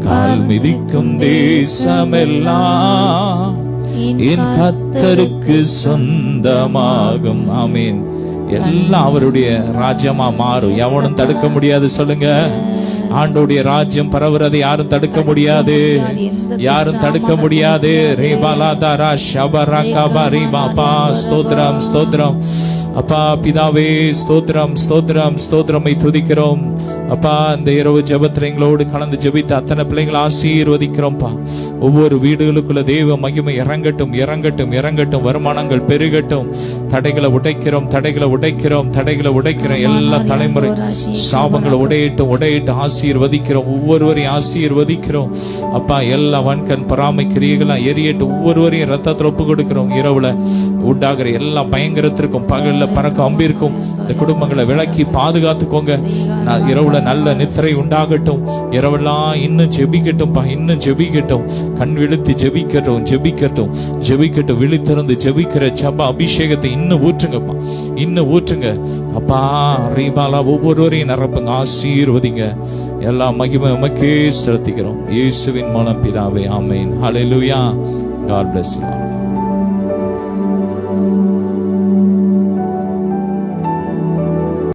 கால் மிதிக்கும் தேசமெல்லாம் என் கர்த்தருக்கு சொந்தமாகும். ஆமென். எல்லாம் அவருடைய ராஜ்யமா மாறும். எவனும் தடுக்க முடியாது. சொல்லுங்க, ஆண்டோடைய ராஜ்யம் பரவுறதை யாரும் தடுக்க முடியாது. யாரும் தடுக்க முடியாது. ரேபாலாதாரா ஷபரகபா ரீபாபா. ஸ்தோத்திரம் ஸ்தோத்திரம் அப்பா. பிதாவே ஸ்தோத்திரம் ஸ்தோத்திரம் ஸ்தோத்திரமை துதிக்கிறோம் அப்பா. இந்த இரவு ஜெபத்துல எங்களோடு கலந்து ஜெபித்த அத்தனை பிள்ளைங்களை ஆசீர்வதிக்கிறோம்ப்பா. ஒவ்வொரு வீடுகளுக்குள்ள தேவ மகிமை இறங்கட்டும் இறங்கட்டும் இறங்கட்டும். வருமானங்கள் பெருகட்டும். தடைகளை உடைக்கிறோம் தடைகளை உடைக்கிறோம் தடைகளை உடைக்கிறோம். எல்லா தலைமுறை சாபங்களை உடையிட்டு ஆசீர்வதிக்கிறோம். ஒவ்வொருவரையும் ஆசீர்வதிக்கிறோம் அப்பா. எல்லா வன்கண் பராமை கிரியெல்லாம் எரியட்டு. ஒவ்வொருவரையும் ரத்தத்தில் ஒப்பு கொடுக்கிறோம். இரவுல உண்டாகிற எல்லா பயங்கரத்திற்கும் பகல்ல பறக்க அம்பிருக்கும் இந்த குடும்பங்களை விளக்கி பாதுகாத்துக்கோங்க. இரவுல நல்ல நித்திரை உண்டாகட்டும். இரவெல்லாம் இன்னும் ஜெபிக்கட்டும்பா. இன்னும் ஜெபிக்கட்டும். கண் விழுத்தி ஜெபிக்கட்டும் ஜெபிக்கட்டும் ஜெபிக்கட்டும். விழித்திருந்து ஜெபிக்கிற ஜெப அபிஷேகத்தை இன்னும் ஊற்றுங்கப்பா. இன்னும் ஊற்றுங்க அப்பா. ரீபாலா ஒவ்வொருவரையும் நிரப்புங்க. ஆசீர்வதிங்க. எல்லா மகிமை உமக்கே செலுத்திக்கிறோம். இயேசுவின் மூலம் பிதாவே. ஆமென். ஹalleluya. God bless you.